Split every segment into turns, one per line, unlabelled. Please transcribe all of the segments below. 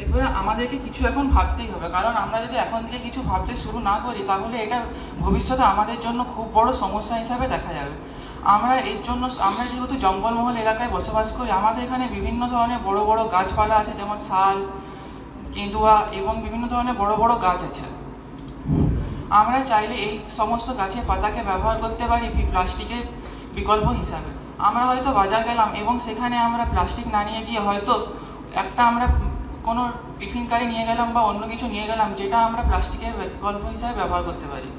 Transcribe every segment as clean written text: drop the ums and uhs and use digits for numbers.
এবারে আমাদেরকে কিছু এখন ভাবতেই হবে, কারণ আমরা যদি এখন থেকে কিছু ভাবতে শুরু না করি তাহলে এটা ভবিষ্যতে আমাদের জন্য খুব বড় সমস্যা হিসাবে দেখা যাবে। আমরা যেহেতু জঙ্গলমহল এলাকায় বসবাস করি, আমাদের এখানে বিভিন্ন ধরনের বড় বড় গাছপালা আছে, যেমন শাল, কেঁদুয়া এবং বিভিন্ন ধরনের বড় বড় গাছ আছে। আমরা চাইলে এই সমস্ত গাছের পাতাকে ব্যবহার করতে পারি প্লাস্টিকের বিকল্প হিসাবে। আমরা হয়তো বাজার গেলাম এবং সেখানে আমরা প্লাস্টিক না নিয়ে গিয়ে হয়তো আমরা কোনো টিফিন কারি নিয়ে গেলাম বা অন্য কিছু নিয়ে গেলাম, যেটা আমরা প্লাস্টিকের বিকল্প হিসাবে ব্যবহার করতে পারি।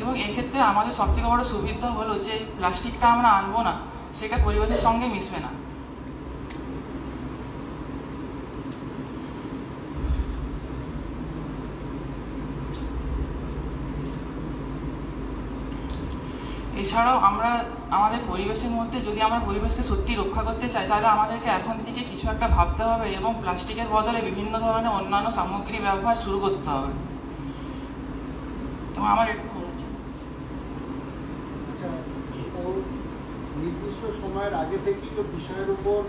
এবং এক্ষেত্রে আমাদের সবথেকে বড় সুবিধা হলো যে প্লাস্টিকটা আমরা আনবো না, সেটা পরিবেশের সঙ্গে মিশবে না। এছাড়াও আমরা আমাদের পরিবেশের মধ্যে যদি আমরা পরিবেশকে সত্যি রক্ষা করতে চাই, তাহলে আমাদেরকে এখন থেকে কিছু একটা ভাবতে হবে এবং প্লাস্টিকের বদলে বিভিন্ন ধরনের অন্যান্য সামগ্রী ব্যবহার শুরু করতে হবে। এবং আমার
নির্দিষ্ট সময়ের আগে থেকেই তো বিষয়ের উপর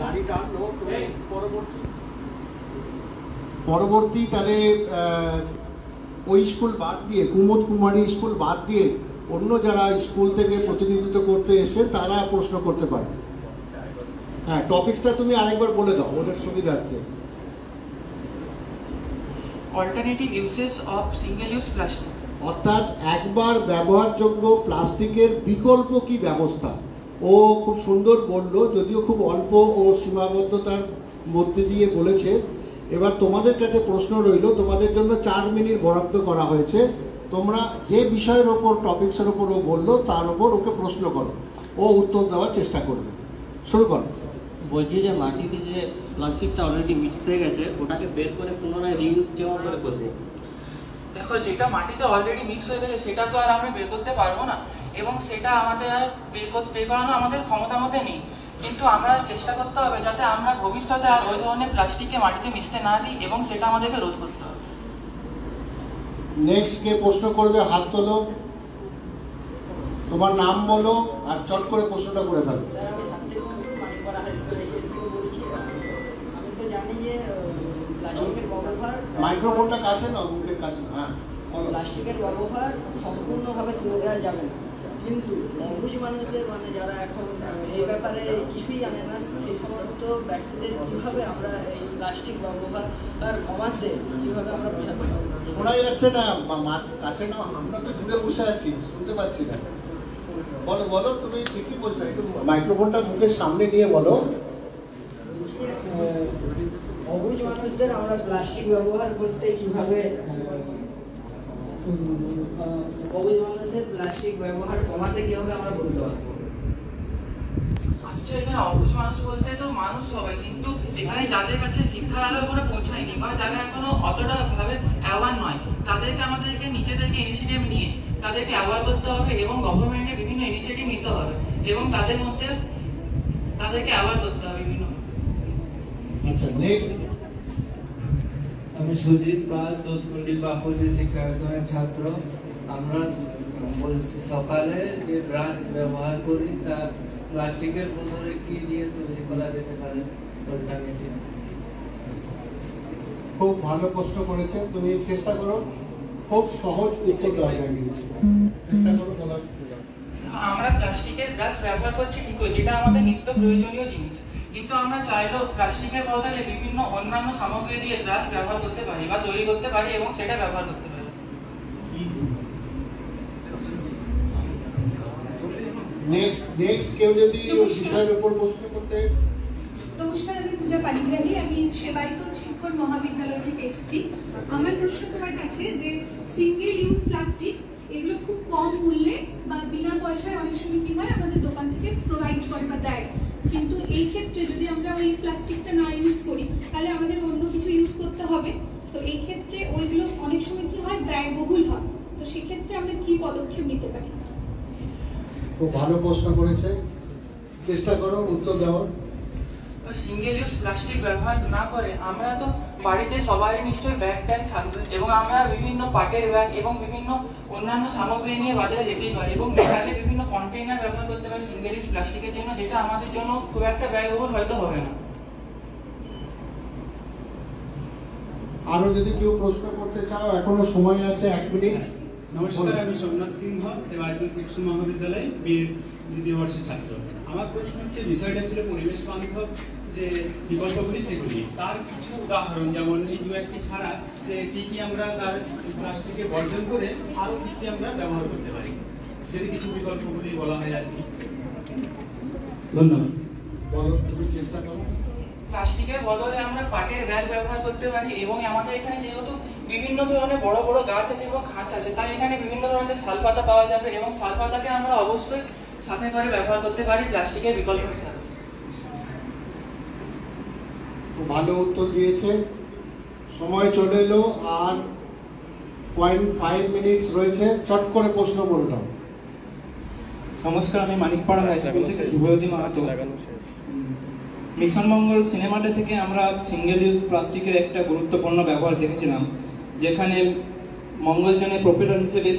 গাড়ি টানলো, পরবর্তী তাহলে ওই স্কুল বাদ দিয়ে, কুমুদ কুমারী স্কুল বাদ দিয়ে অন্য যারা স্কুল থেকে প্রতিনিধিত্ব করতে এসে তারা প্রশ্ন করতে পারে। হ্যাঁ, টপিকসটা তুমি আরেকবার বলে দাও ওদের সুবিধার্থে।
Alternative uses of single use plastic,
অর্থাৎ একবার ব্যবহারযোগ্য প্লাস্টিকের বিকল্প কি ব্যবস্থা। ও খুব সুন্দর বললো, যদিও খুব অল্প ও সীমাবদ্ধতার মধ্যে দিয়ে বলেছে। এবার তোমাদের কাছে প্রশ্ন রইল, তোমাদের জন্য 4 মিনিট বরাদ্দ করা হয়েছে। তোমরা যে বিষয়ের ওপর, টপিক্সের ওপর ও বললো তার ওপর ওকে প্রশ্ন করো, ও উত্তর দেওয়ার চেষ্টা করবে। শুরু করো।
বলছি যে মাটিতে যে প্লাস্টিকটা অলরেডি মিক্স হয়ে গেছে, ওটাকে বের করে পুনরায় রিইউজ কেমন করে করবো?
দেখো, যেটা মাটিতে অলরেডি মিক্স হয়ে গেছে সেটা তো আর আমরা বের করতে পারবো না, এবং সেটা আমাদের আর বের করানো আমাদের ক্ষমতার মধ্যে নেই। কিন্তু আমরা চেষ্টা করতে হবে যাতে আমরা ভবিষ্যতে আর ওই ধরনের প্লাস্টিককে মাটিতে মিশতে না দিই, এবং সেটা আমাদেরকে রোধ করতে হবে।
নেক্সট কে প্রশ্ন করবে? হাত তোলো, তোমার নাম বলো আর চট করে প্রশ্নটা করে ফেলো।
স্যার, আমি শান্তির Mondal, Manikpara high school SS থেকে বলছি। আমি তো জানি যে প্লাস্টিকের ব্যবহার,
মাইক্রোফোনটা কাছে না, মুখের কাছে না। হ্যাঁ,
প্লাস্টিকের ব্যবহার সম্পূর্ণভাবে তুলে দেওয়া যাবে না, কিন্তু অবুঝ মানুষদের, যারা এখন এই ব্যাপারে কিছুই জানে না, সেই সমস্ত ব্যক্তিদের কীভাবে আমরা এই প্লাস্টিক ব্যবহার কমাতে কীভাবে আমরা বোঝাতে পারবো?
শোনা যাচ্ছে না, কাছে না, আমরা তো দূরে বসে আছি, শুনতে পাচ্ছি না। বলো বলো, তুমি ঠিকই বলছো, একটু মাইক্রোফোনটা মুখের সামনে নিয়ে বলো।
অবুঝ মানুষদের আমরা প্লাস্টিক ব্যবহার করতে কিভাবে, অবুঝ মানুষের প্লাস্টিক ব্যবহার কমাতে কিভাবে আমরা বলতে পারবো?
আচ্ছা, এখানে অবুঝ মানুষ বলতে তো মানুষ হবে, কিন্তু এখানে যাদের কাছে শিক্ষার আলো এখনো পৌঁছায়নি বা যারা এখনো অতটা ভাবে অ্যাওয়ার নয়, আমাদেরকে নিজেদেরকে ইনিশিয়েটিভ নিয়ে তাদেরকে অ্যাওয়ার করতে হবে, এবং গভর্নমেন্টের বিভিন্ন ইনিশিয়েটিভ নিতে হবে এবং তাদের মধ্যে তাদেরকে অ্যাওয়ার করতে হবে বিভিন্ন।
আচ্ছা, নেক্সট।
আমি সুজিত পাল, দুধকুন্ডি বাপুজি শিক্ষায়তনের ছাত্র। আমরা সকালে যে ব্রাশ ব্যবহার করি তা প্লাস্টিকের বোতলে কি দিয়ে তৈরি করা যেতে পারে অল্টারনেটিভ?
খুব ভালো প্রশ্ন করেছে, তুমি চেষ্টা করো, খুব সহজ উত্তর দেওয়া যায়, কিন্তু চেষ্টা করো বলার।
আমরা প্লাস্টিকের ব্রাশ ব্যবহার করছি ঠিকই, যেটা আমাদের নিত্য প্রয়োজনীয় জিনিস, কিন্তু আমরা চাইলেও প্লাস্টিকের বদলে বিভিন্ন অন্যান্য সামগ্রী দিয়ে ব্রাশ ব্যবহার করতে পারি বা তৈরি করতে পারি এবং সেটা ব্যবহার করতে পারি।
নেক্সট কেউ যদি বিষয়ের উপর প্রশ্ন করতে।
নমস্কার, আমি পূজা পানিগ্রাহী, আমি সেবায়িত শিক্ষক মহাবিদ্যালয় থেকে এসেছি। আমার প্রশ্ন তোমার কাছে যে সিঙ্গেল ইউজ প্লাস্টিক এগুলো খুব কম মূল্যে বা বিনা পয়সায় অনেক সময় কি হয় আমাদের দোকান থেকে প্রোভাইড করে বা দেয়, কিন্তু এই ক্ষেত্রে যদি আমরা ওই প্লাস্টিকটা না ইউজ করি তাহলে আমাদের অন্য কিছু ইউজ করতে হবে। তো এই ক্ষেত্রে ওইগুলো অনেক সময় কি হয়, ব্যয়বহুল হয়। তো সেক্ষেত্রে আমরা কি পদক্ষেপ নিতে পারি?
খুব ভালো প্রশ্ন করেছে, চেষ্টা করো উত্তর দেওয়ার।
সিঙ্গেল ইউজ প্লাস্টিক ব্যবহার না করে আমরা তো বাড়িতে সবারই নিশ্চয়ই ব্যাগ ট্যাগ থাকবে, এবং আমরা বিভিন্ন পাটের ব্যাগ এবং বিভিন্ন অন্যান্য সামগ্রী নিয়ে বাজারে যেতেই পারি, এবং মেলাতে বিভিন্ন কন্টেইনার ব্যবহার করতে পারি সিঙ্গেল ইউজ প্লাস্টিকের জন্য, যেটা আমাদের জন্য খুব একটা ব্যয়বহুল হয়তো হবে না।
আরো যদি কেউ প্রশ্ন করতে চাও এখনো সময় আছে 1 মিনিট।
নমস্কার, আমি সোমনাথ সিংহ, সেবায়তন শিক্ষা মহাবিদ্যালয় বীর দ্বিতীয় বর্ষের ছাত্র। আমার প্রশ্ন হচ্ছে, বিষয়টা ছিল পরিবেশ বান্ধব যে বিকল্পগুলি, সেগুলি তার কিছু উদাহরণ, যেমন এই দু একটি ছাড়া যে কি কি আমরা তার প্লাস্টিকের বর্জন করে আরো কি কি আমরা ব্যবহার করতে পারি, যদি কিছু বিকল্পগুলি বলা হয় আর কি। ধন্যবাদ।
বলো, তুমি চেষ্টা করো।
প্লাস্টিকের বদলে আমরা পাটের ব্যাগ ব্যবহার করতে পারি, এবং আমাদের এখানে যেহেতু বিভিন্ন ধরনের বড় বড় গাছ আছে এবং ঘাস আছে, তাই এখানে বিভিন্ন ধরনের শালপাতা পাওয়া যাবে, এবং শালপাতাকে আমরা অবশ্যই সাথে করে ব্যবহার করতে পারি প্লাস্টিকের বিকল্প হিসাবে।
খুব ভালো উত্তর দিয়েছে। সময় চলে এলো, আর 0.5 মিনিটস রয়েছে। চট করে প্রশ্ন বললাম।
নমস্কার, আমি মানিকপাড়া হাই স্কুল থেকে শুভজ্যোতি মাহাতো। মিশন মঙ্গল সিনেমাটা থেকে আমরা সিঙ্গেল ইউজ প্লাস্টিকের একটা গুরুত্বপূর্ণ ব্যবহার দেখেছিলাম, যেখানে মঙ্গলযানে প্রোপেলার হিসেবে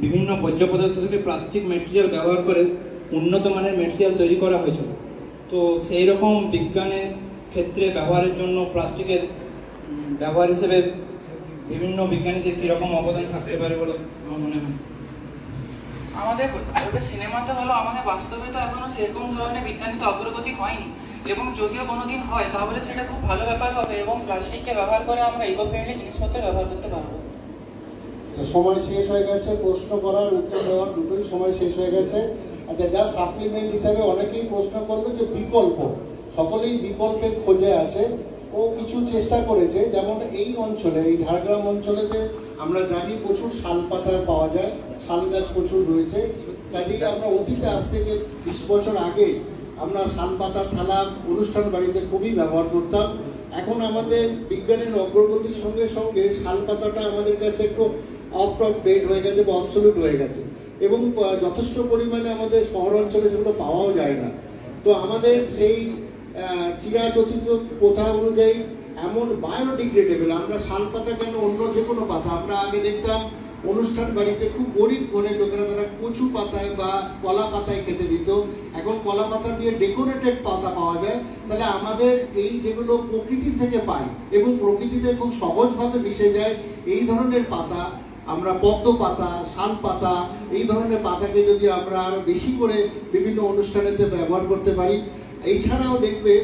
বিভিন্ন বর্জ্য পদার্থ থেকে প্লাস্টিক মেটেরিয়াল ব্যবহার করে উন্নত মানের মেটেরিয়াল তৈরি করা হয়েছিল। তো সেই রকম বিজ্ঞানের ক্ষেত্রে ব্যবহারের জন্য প্লাস্টিকের ব্যবহার হিসেবে বিভিন্ন বিজ্ঞানীদের কীরকম অবদান থাকতে পারে বলে আমার মনে হয়?
আমাদের সিনেমাতে হলো, আমাদের বাস্তবে তো এখনো সেরকম ধরনের বিজ্ঞানিত অগ্রগতি হয়নি, এবং যদিও কোনোদিন হয় তাহলে সেটা খুব ভালো ব্যাপার হবে, এবং প্লাস্টিককে ব্যবহার করে আমরা ইকো ফ্রেন্ডলি জিনিসপত্র ব্যবহার করতে পারবো।
সময় শেষ হয়ে গেছে, প্রশ্ন করার উত্তর দেওয়ার দুটোই সময় শেষ হয়ে গেছে। আচ্ছা, যা সাপ্লিমেন্ট হিসাবে অনেকেই প্রশ্ন করলো যে বিকল্প, সকলেই বিকল্পের খোঁজে আছে। ও কিছু চেষ্টা করেছে, যেমন এই অঞ্চলে, এই ঝাড়গ্রাম অঞ্চলেতে আমরা জানি প্রচুর শাল পাতা পাওয়া যায়, শাল গাছ প্রচুর রয়েছে। কাজেই আমরা অতীতে আজ থেকে 20 বছর আগে আমরা শাল পাতার থালা অনুষ্ঠান বাড়িতে খুবই ব্যবহার করতাম। এখন আমাদের বিজ্ঞানের অগ্রগতির সঙ্গে সঙ্গে শাল পাতাটা আমাদের কাছে একটু অফ বেড হয়ে গেছে বা অবসলিউট হয়ে গেছে, এবং যথেষ্ট পরিমাণে আমাদের শহর অঞ্চলে সেগুলো পাওয়াও যায় না। তো আমাদের সেই চিরাচরিত প্রথা অনুযায়ী এমন বায়োডিগ্রেডেবল, আমরা শাল পাতা কেন, অন্য যে কোনো পাতা, আমরা আগে দেখতাম অনুষ্ঠান বাড়িতে খুব গরিব করে লোকেরা তারা কচু পাতায় বা কলা পাতায় খেতে দিত। এখন কলা পাতা দিয়ে ডেকোরেটেড পাতা পাওয়া যায়। তাহলে আমাদের এই যেগুলো প্রকৃতি থেকে পাই এবং প্রকৃতিতে খুব সহজভাবে মিশে যায়, এই ধরনের পাতা, আমরা পদ্ম পাতা, শাল পাতা, এই ধরনের পাতাকে যদি আমরা আরো বেশি করে বিভিন্ন অনুষ্ঠানেতে ব্যবহার করতে পারি। এছাড়াও দেখবে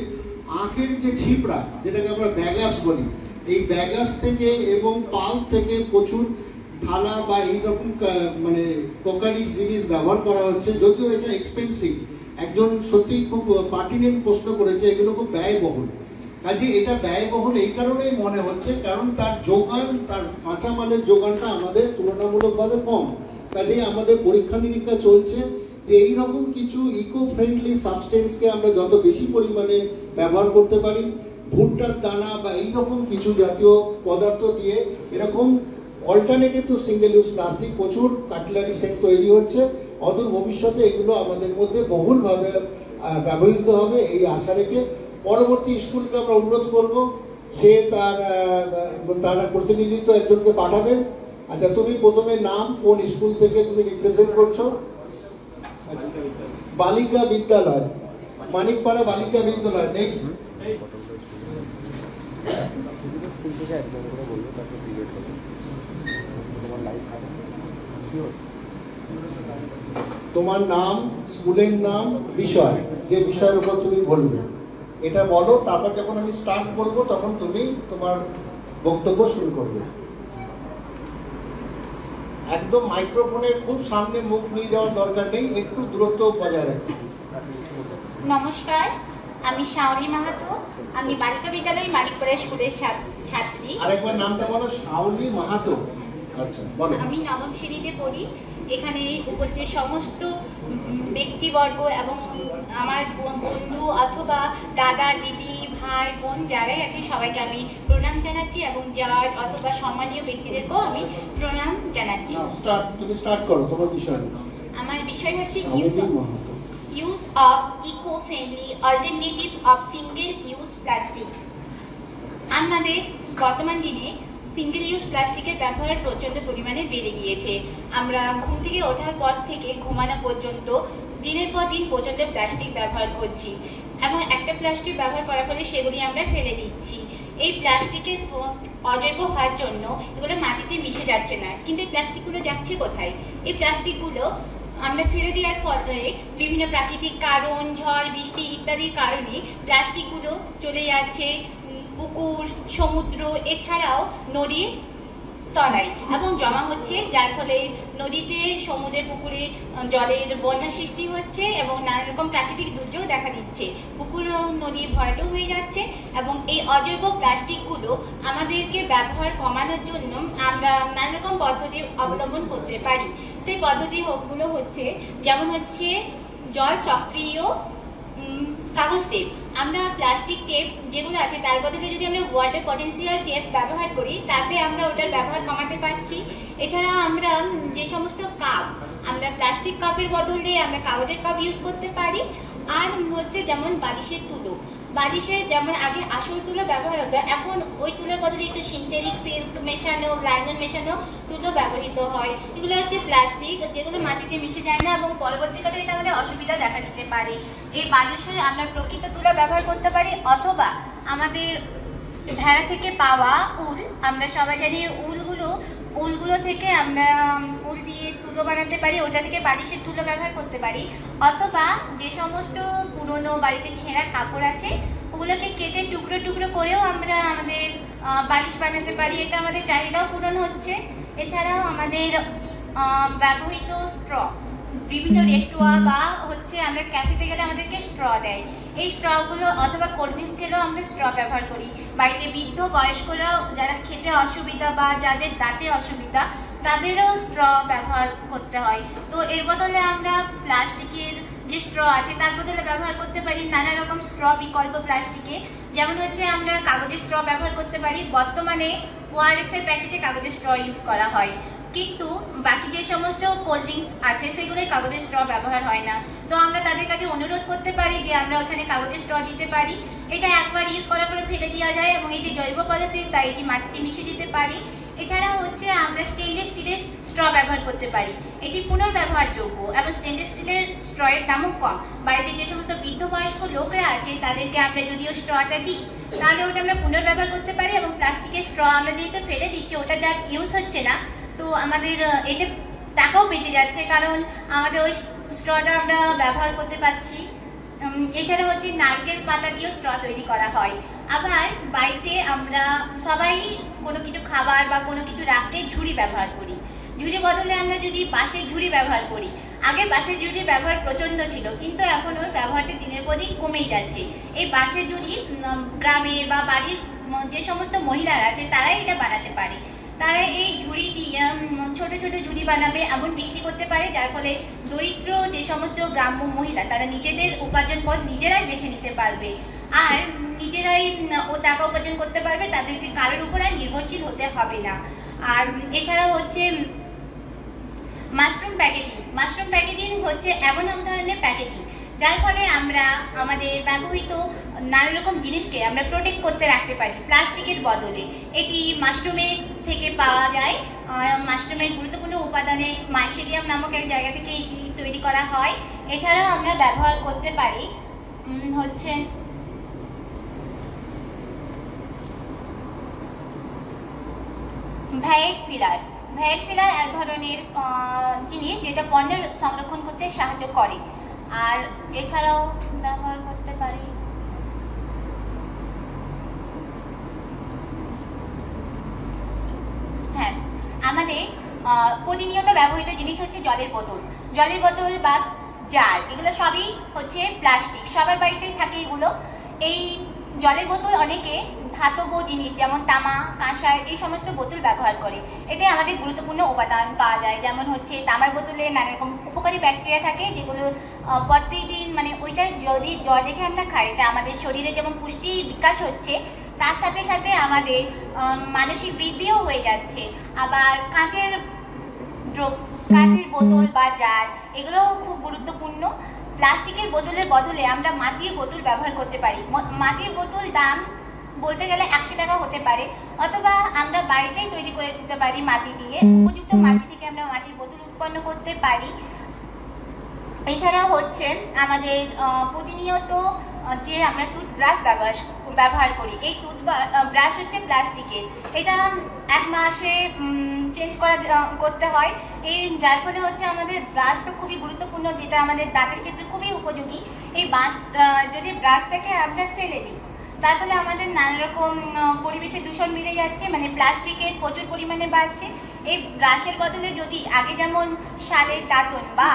আখের যে ছিপড়া, যেটাকে আমরা ব্যাগাস বলি, এই ব্যাগাস থেকে এবং পাল থেকে প্রচুর থালা বা এইরকম মানে কোকারিস জিনিস ব্যবহার করা হচ্ছে, যদিও এটা এক্সপেন্সিভ। একজন সত্যি খুব পার্টিনেন্ট প্রশ্ন করেছে, এগুলো খুব ব্যয়বহুল। কাজে এটা ব্যয়বহুল এই কারণেই মনে হচ্ছে, কারণ তার যোগান, তার কাঁচামালের যোগানটা আমাদের তুলনামূলকভাবে কম। কাজেই আমাদের পরীক্ষা নিরীক্ষা চলছে যে এইরকম কিছু ইকো ফ্রেন্ডলি সাবস্টেন্সকে আমরা যত বেশি পরিমাণে ব্যবহার করতে পারি, ভুট্টার দানা বা এইরকম কিছু জাতীয় পদার্থ দিয়ে এরকম alternative to single use plastic প্রচুর কাটলারি সেট তৈরি হচ্ছে। অদূর ভবিষ্যতে এগুলো আমাদের মধ্যে বহুলভাবে ব্যবহৃত হবে, এই আশা রেখে পরবর্তী স্কুলকে আমরা উন্নত করব। সে তার প্রতিনিধিত্ব একজনকে পাঠাবেন। আচ্ছা, তুমি প্রথমে নাম, কোন স্কুল থেকে তুমি রিপ্রেজেন্ট করছো? বালিকা বিদ্যালয়, মানিকপাড়া বালিকা বিদ্যালয়। নেক্সট। তোমার নাম, স্কুলের নাম, বিষয়, যে বিষয়ের উপর তুমি বলবে এটা বলো। তারপর যখন আমি স্টার্ট বলবো তখন তুমি তোমার বক্তব্য শুরু করবে। একদম মাইক্রোফোনের খুব সামনে মুখ নিয়ে যাওয়ার দরকার নেই, একটু দূরত্ব বজায় রাখতে।
নমস্কার, আমি শাওনি মাহাতো। আমি বালিকা বিদ্যালয় মানিকপাড়া স্কুলের ছাত্রী।
আরেকবার নামটা বলো। শাওনি মাহাতো। আচ্ছা, বলো।
আমি নবম শ্রেণীতে পড়ি। এখানে উপস্থিত সমস্ত ব্যক্তিবর্গ এবং আমার বন্ধু অথবা দাদা, দিদি, ভাই, বোন যারাই আছে সবাইকে আমি প্রণাম জানাচ্ছি, এবং যার অথবা সম্মানীয় ব্যক্তিদেরকেও আমি প্রণাম জানাচ্ছি।
তুমি স্টার্ট করো তোমার বিষয়।
আমার বিষয় হচ্ছে use of eco-friendly alternatives of single use plastic. আমাদের বর্তমান দিনে সিঙ্গেল ইউজ প্লাস্টিকের ব্যবহার প্রচণ্ড পরিমাণে বেড়ে গিয়েছে। আমরা ঘুম থেকে ওঠার পর থেকে ঘুমানো পর্যন্ত দিনের পর দিন প্রচণ্ড প্লাস্টিক ব্যবহার করছি এবং একটা প্লাস্টিক ব্যবহার করার ফলে সেগুলি আমরা ফেলে দিচ্ছি। এই প্লাস্টিকের অজৈব হওয়ার জন্য এগুলো মাটিতে মিশে যাচ্ছে না, কিন্তু এই প্লাস্টিকগুলো যাচ্ছে কোথায়? এই প্লাস্টিকগুলো আমরা ফেলে দেওয়ার ফলে বিভিন্ন প্রাকৃতিক কারণ, ঝড় বৃষ্টি ইত্যাদির কারণে প্লাস্টিকগুলো চলে যাচ্ছে পুকুর, সমুদ্র, এছাড়াও নদীর তলায় এবং জমা হচ্ছে, যার ফলে নদীতে, সমুদ্রে, পুকুরে জলের বন্যা সৃষ্টি হচ্ছে এবং নানা রকম প্রাকৃতিক দুর্যোগ দেখা দিচ্ছে। পুকুর ও নদী ভরাট হয়ে যাচ্ছে এবং এই অজৈব প্লাস্টিকগুলো আমাদেরকে ব্যবহার কমানোর জন্য আমরা নানা রকম পদ্ধতি অবলম্বন করতে পারি। সেই পদ্ধতিগুলো হচ্ছে, যেমন হচ্ছে জল সক্রিয় কাগজ টেপ। আমরা প্লাস্টিক টেপ যেগুলো আছে তার বদলে যদি আমরা ওয়াটার পটেনশিয়াল টেপ ব্যবহার করি, তাতে আমরা ওটার ব্যবহার কমাতে পারছি। এছাড়া আমরা যে সমস্ত কাপ, আমরা প্লাস্টিক কাপের বদলে আমরা কাগজের কাপ ইউজ করতে পারি। আর হচ্ছে যেমন বালিশের তুলো, বালিশের যেমন আগে আসল তুলো ব্যবহার হতো, এখন ওই তুলোর বদলে একটু সিনথেটিক সিল্ক মেশানো, লাইলন মেশানো তুলো ব্যবহৃত হয়। এগুলো হচ্ছে প্লাস্টিক, যেগুলো মাটিতে মিশে যায় না এবং পরবর্তীকালে এটা আমাদের অসুবিধা দেখা দিতে পারে। এই বালিশে আমরা প্রকৃত তুলো ব্যবহার করতে পারি, অথবা আমাদের ভেড়া থেকে পাওয়া উল, আমরা সবাই জানি উলগুলো থেকে আমরা উল দিয়ে তুলো বানাতে পারি, ওটা থেকে বালিশের তুলো ব্যবহার করতে পারি। অথবা যে সমস্ত পুরনো বাড়িতে ছেঁড়া কাপড় আছে ওগুলোকে কেটে টুকরো টুকরো করেও আমরা আমাদের বালিশ বানাতে পারি, এটা আমাদের চাহিদাও পূরণ হচ্ছে। এছাড়াও আমাদের ব্যবহৃত স্ট্র, বিভিন্ন রেস্টুরেন্ট বা হচ্ছে আমরা ক্যাফেতে গেলে আমাদেরকে স্ট্র দেয়, এই স্ট্রগুলো অথবা কোল্ড ড্রিঙ্কস খেলেও আমরা স্ট্র ব্যবহার করি। বাড়িতে বৃদ্ধ বয়স্করাও যারা খেতে অসুবিধা বা যাদের দাঁতে অসুবিধা তাদেরও স্ট্র ব্যবহার করতে হয়। তো এর বদলে আমরা প্লাস্টিকের যে স্ট্র আছে তার বদলে ব্যবহার করতে পারি নানা রকম স্ট্র বিকল্প প্লাস্টিকে, যেমন হচ্ছে আমরা কাগজের স্ট্র ব্যবহার করতে পারি। বর্তমানে ওআরএস এর প্যাকেটে কাগজের স্ট্র ইউজ করা হয়, কিন্তু বাকি যে সমস্ত কোল্ড ড্রিঙ্কস আছে সেগুলোই কাগজের স্ট্র ব্যবহার হয় না। তো আমরা তাদের কাছে অনুরোধ করতে পারি যে আমরা ওখানে কাগজের স্ট্র দিতে পারি। এটা একবার ইউজ করার পরে ফেলে দেওয়া যায় এবং এই যে জৈব পদার্থ তাই এটি মাটিতে মিশে দিতে পারি। এছাড়া হচ্ছে আমরা স্টেনলেস স্টিলের স্ট্র ব্যবহার করতে পারি, এটি পুনর্ব্যবহারযোগ্য এবং স্টেনলেস স্টিলের স্ট্রয়ের দামও কম। বাড়িতে যে সমস্ত বৃদ্ধ বয়স্ক লোকরা আছে তাদেরকে আমরা যদিও স্ট্রটা দিই, তাহলে ওটা আমরা পুনর্ব্যবহার করতে পারি এবং প্লাস্টিকের স্ট্র আমরা যেহেতু ফেলে দিচ্ছি, ওটা যা ইউজ হচ্ছে না, তো আমাদের এতে টাকাও বেঁচে যাচ্ছে, কারণ আমাদের ওই স্ট্রটা আমরা ব্যবহার করতে পারছি। এছাড়া হচ্ছে নারকেল পাতা দিয়েও স্ট্র তৈরি করা হয়। আবার বাড়িতে আমরা সবাই কোনো কিছু খাবার বা কোনো কিছু রাখতে ঝুড়ি ব্যবহার করি, ঝুড়ি বদলে আমরা যদি বাঁশের ঝুড়ি ব্যবহার করি। আগে বাঁশের ঝুড়ির ব্যবহার প্রচণ্ড ছিল, কিন্তু এখন ওর ব্যবহারটা দিনের পর দিন কমেই যাচ্ছে। এই বাঁশের ঝুড়ি গ্রামের বা বাড়ির যে সমস্ত মহিলারা আছে তারাই এটা বানাতে পারে, তারা এই ঝুড়ি দিয়ে ছোট ছোট ঝুড়ি বানাবে, এমন বিক্রি করতে পারে, যার ফলে দরিদ্র যে সমস্ত গ্রাম্য মহিলা তারা নিজেদের উপার্জন পথ নিজেরাই বেছে নিতে পারবে আর নিজেরাই ও টাকা উপার্জন করতে পারবে, তাদেরকে কারোর উপর আর নির্ভরশীল হতে হবে না। আর এছাড়া হচ্ছে মাশরুম প্যাকেজিং হচ্ছে এমন এক ধরনের প্যাকেজিং যার ফলে আমরা আমাদের ব্যবহৃত নানা রকম জিনিসকে আমরা প্রোটেক্ট করতে রাখতে পারি প্লাস্টিকের বদলে। এটি মাশরুমের থেকে পাওয়া যায়, মাশরুমের গুরুত্বপূর্ণ উপাদানে মাইসেরিয়াম নামক এক জায়গা থেকে এটি তৈরি করা হয়। এছাড়াও আমরা ব্যবহার করতে পারি হচ্ছে ভ্যাট ফিলার এক ধরনের জিনিস যেটা পণ্যের সংরক্ষণ করতে সাহায্য করে। আর এছাড়াও ব্যবহার করতে পারি আমাদের প্রতিনিয়ত ব্যবহৃত জিনিস হচ্ছে জলের বোতল বা জার, এগুলো সবই হচ্ছে প্লাস্টিক, সবার বাড়িতেই থাকে এগুলো। এই জলের বোতল অনেকে ধাতব জিনিস যেমন তামা, কাঁসার এই সমস্ত বোতল ব্যবহার করে, এতে আমাদের গুরুত্বপূর্ণ উপাদান পাওয়া যায়। যেমন হচ্ছে তামার বোতলে নানা রকম উপকারী ব্যাকটেরিয়া থাকে, যেগুলো প্রতিদিন মানে ওইটা যদি জল রেখে আমরা খাই তা আমাদের শরীরে যেমন পুষ্টি বিকাশ হচ্ছে, তার সাথে সাথে আমাদের মানসিক বৃদ্ধিও হয়ে যাচ্ছে। আবার কাঁচের বোতল বা জার এগুলোও খুব গুরুত্বপূর্ণ। প্লাস্টিকের বোতলের বদলে আমরা মাটির বোতল ব্যবহার করতে পারি। মাটির বোতল দাম বলতে গেলে 100 টাকা হতে পারে, অথবা আমরা বাড়িতেই তৈরি করে দিতে পারি মাটি দিয়ে। উপযুক্ত মাটি থেকে আমরা মাটির বোতল উৎপন্ন করতে পারি। এছাড়াও হচ্ছে আমাদের প্রতিনিয়ত যে আমরা টুথব্রাশ ব্যবহার করি, এই টুথব্রাশ হচ্ছে প্লাস্টিকের। এটা 1 মাসে চেঞ্জ করতে হয়। এই যার ফলে হচ্ছে আমাদের ব্রাশ তো খুবই গুরুত্বপূর্ণ, যেটা আমাদের দাঁতের ক্ষেত্রে খুবই উপযোগী। এই যদি ব্রাশটাকে আমরা ফেলে দিই, তার ফলে আমাদের নানা রকম পরিবেশে দূষণ বেড়ে যাচ্ছে, মানে প্লাস্টিকের প্রচুর পরিমাণে বাড়ছে। এই ব্রাশের বদলে যদি আগে যেমন শালের দাঁতন বা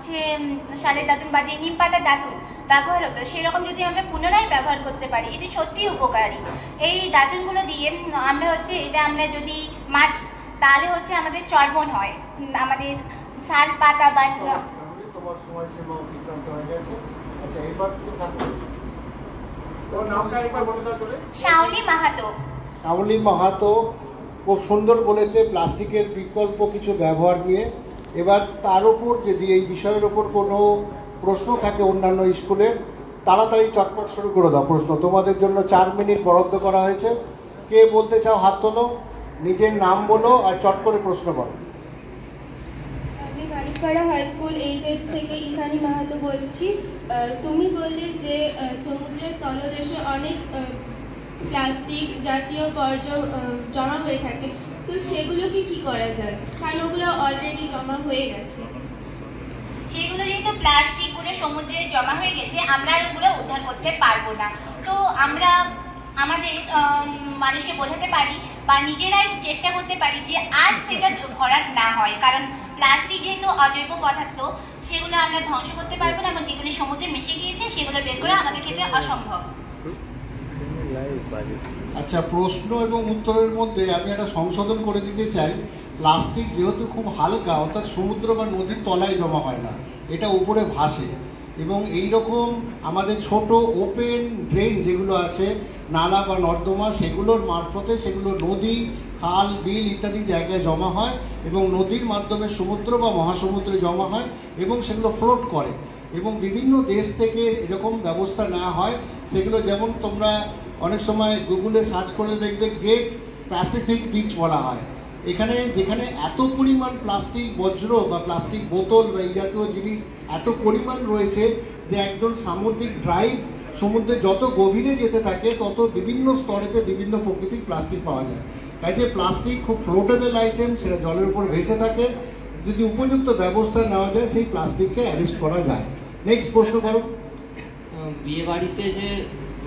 যে নিম পাতার দাঁতন ব্যবহার হতো, সেরকম যদি আমরা পুনরায় ব্যবহার করতে পারি, এটি সত্যিই উপকারী। এই দাঁতনগুলো দিয়ে আমরা যদি মাটি, তাহলে হচ্ছে আমাদের চর্বণ হয়, আমাদের শাল পাতা বা
তোমার সময় সীমা অতিক্রান্ত হয়ে গেছে। আচ্ছা, এবার তুমি থাকো। তোমার নামটা একবার বলে দাও করে।
শাওলি মাহাতো।
শাওলি মাহাতো খুব সুন্দর বলেছে প্লাস্টিকের বিকল্প কিছু ব্যবহার নিয়ে। এবার তার উপর যদি এই বিষয়ের ওপর কোনো প্রশ্ন থাকে অন্যান্য স্কুলের, তাড়াতাড়ি চটপট শুরু করে দাও প্রশ্ন। তোমাদের জন্য 4 মিনিট বরাদ্দ করা হয়েছে। কে বলতে চাও হাত তোলো, নিজের নাম বলো আর চট করে প্রশ্ন করো।
আমি মানিকপাড়া হাই স্কুল এইচএস থেকে ইসানি মাহাতো বলছি। তুমি বললে যে সমুদ্রের তলদেশে অনেক প্লাস্টিক জাতীয় বর্জ্য জমা হয়ে থাকে, তো সেগুলোকে কি করা যায়? কারণ ওগুলো অলরেডি জমা হয়ে গেছে।
সেগুলো যেহেতু প্লাস্টিকগুলো সমুদ্রে জমা হয়ে গেছে, আমরা আর ওগুলো উদ্ধার করতে পারবো না। তো আমরা আমাদের মানুষকে বোঝাতে পারি বা নিজেরাই চেষ্টা করতে পারি যে আর সেটা ভরাট না হয়, কারণ প্লাস্টিক যেহেতু অজৈব পদার্থ, সেগুলো আমরা ধ্বংস করতে পারবো না, এবং যেগুলো সমুদ্রে মিশে গিয়েছে সেগুলো বের করা আমাদের ক্ষেত্রে অসম্ভব।
আচ্ছা, প্রশ্ন এবং উত্তরের মধ্যে আমি একটা সংশোধন করে দিতে চাই। প্লাস্টিক যেহেতু খুব হালকা, অর্থাৎ সমুদ্র বা নদীর তলায় জমা হয় না, এটা উপরে ভাসে। এবং এই রকম আমাদের ছোট ওপেন ড্রেন যেগুলো আছে, নালা বা নর্দমা, সেগুলোর মারফতে সেগুলো নদী, খাল, বিল ইত্যাদি জায়গায় জমা হয় এবং নদীর মাধ্যমে সমুদ্র বা মহাসমুদ্রে জমা হয় এবং সেগুলো ফ্লোট করে। এবং বিভিন্ন দেশ থেকে এরকম ব্যবস্থা নেওয়া হয়। সেগুলো যেমন তোমরা অনেক সময় গুগলে সার্চ করে দেখবে, গ্রেট প্যাসিফিক বিচ বলা হয়। এখানে যেখানে এত পরিমাণ প্লাস্টিক বজ্র বা প্লাস্টিক বোতল বা এই জাতীয় জিনিস এত পরিমাণ রয়েছে যে একজন সামুদ্রিক ড্রাইভ সমুদ্রে যত গভীরে যেতে থাকে তত বিভিন্ন স্তরেতে বিভিন্ন প্রকৃতির প্লাস্টিক পাওয়া যায়। কাজে প্লাস্টিক খুব ফ্লোটেবল আইটেম, সেটা জলের উপর ভেসে থাকে। যদি উপযুক্ত ব্যবস্থা নেওয়া যায়, সেই প্লাস্টিককে অ্যারেস্ট করা যায়। নেক্সট প্রশ্ন করো।
বিয়ে বাড়িতে যে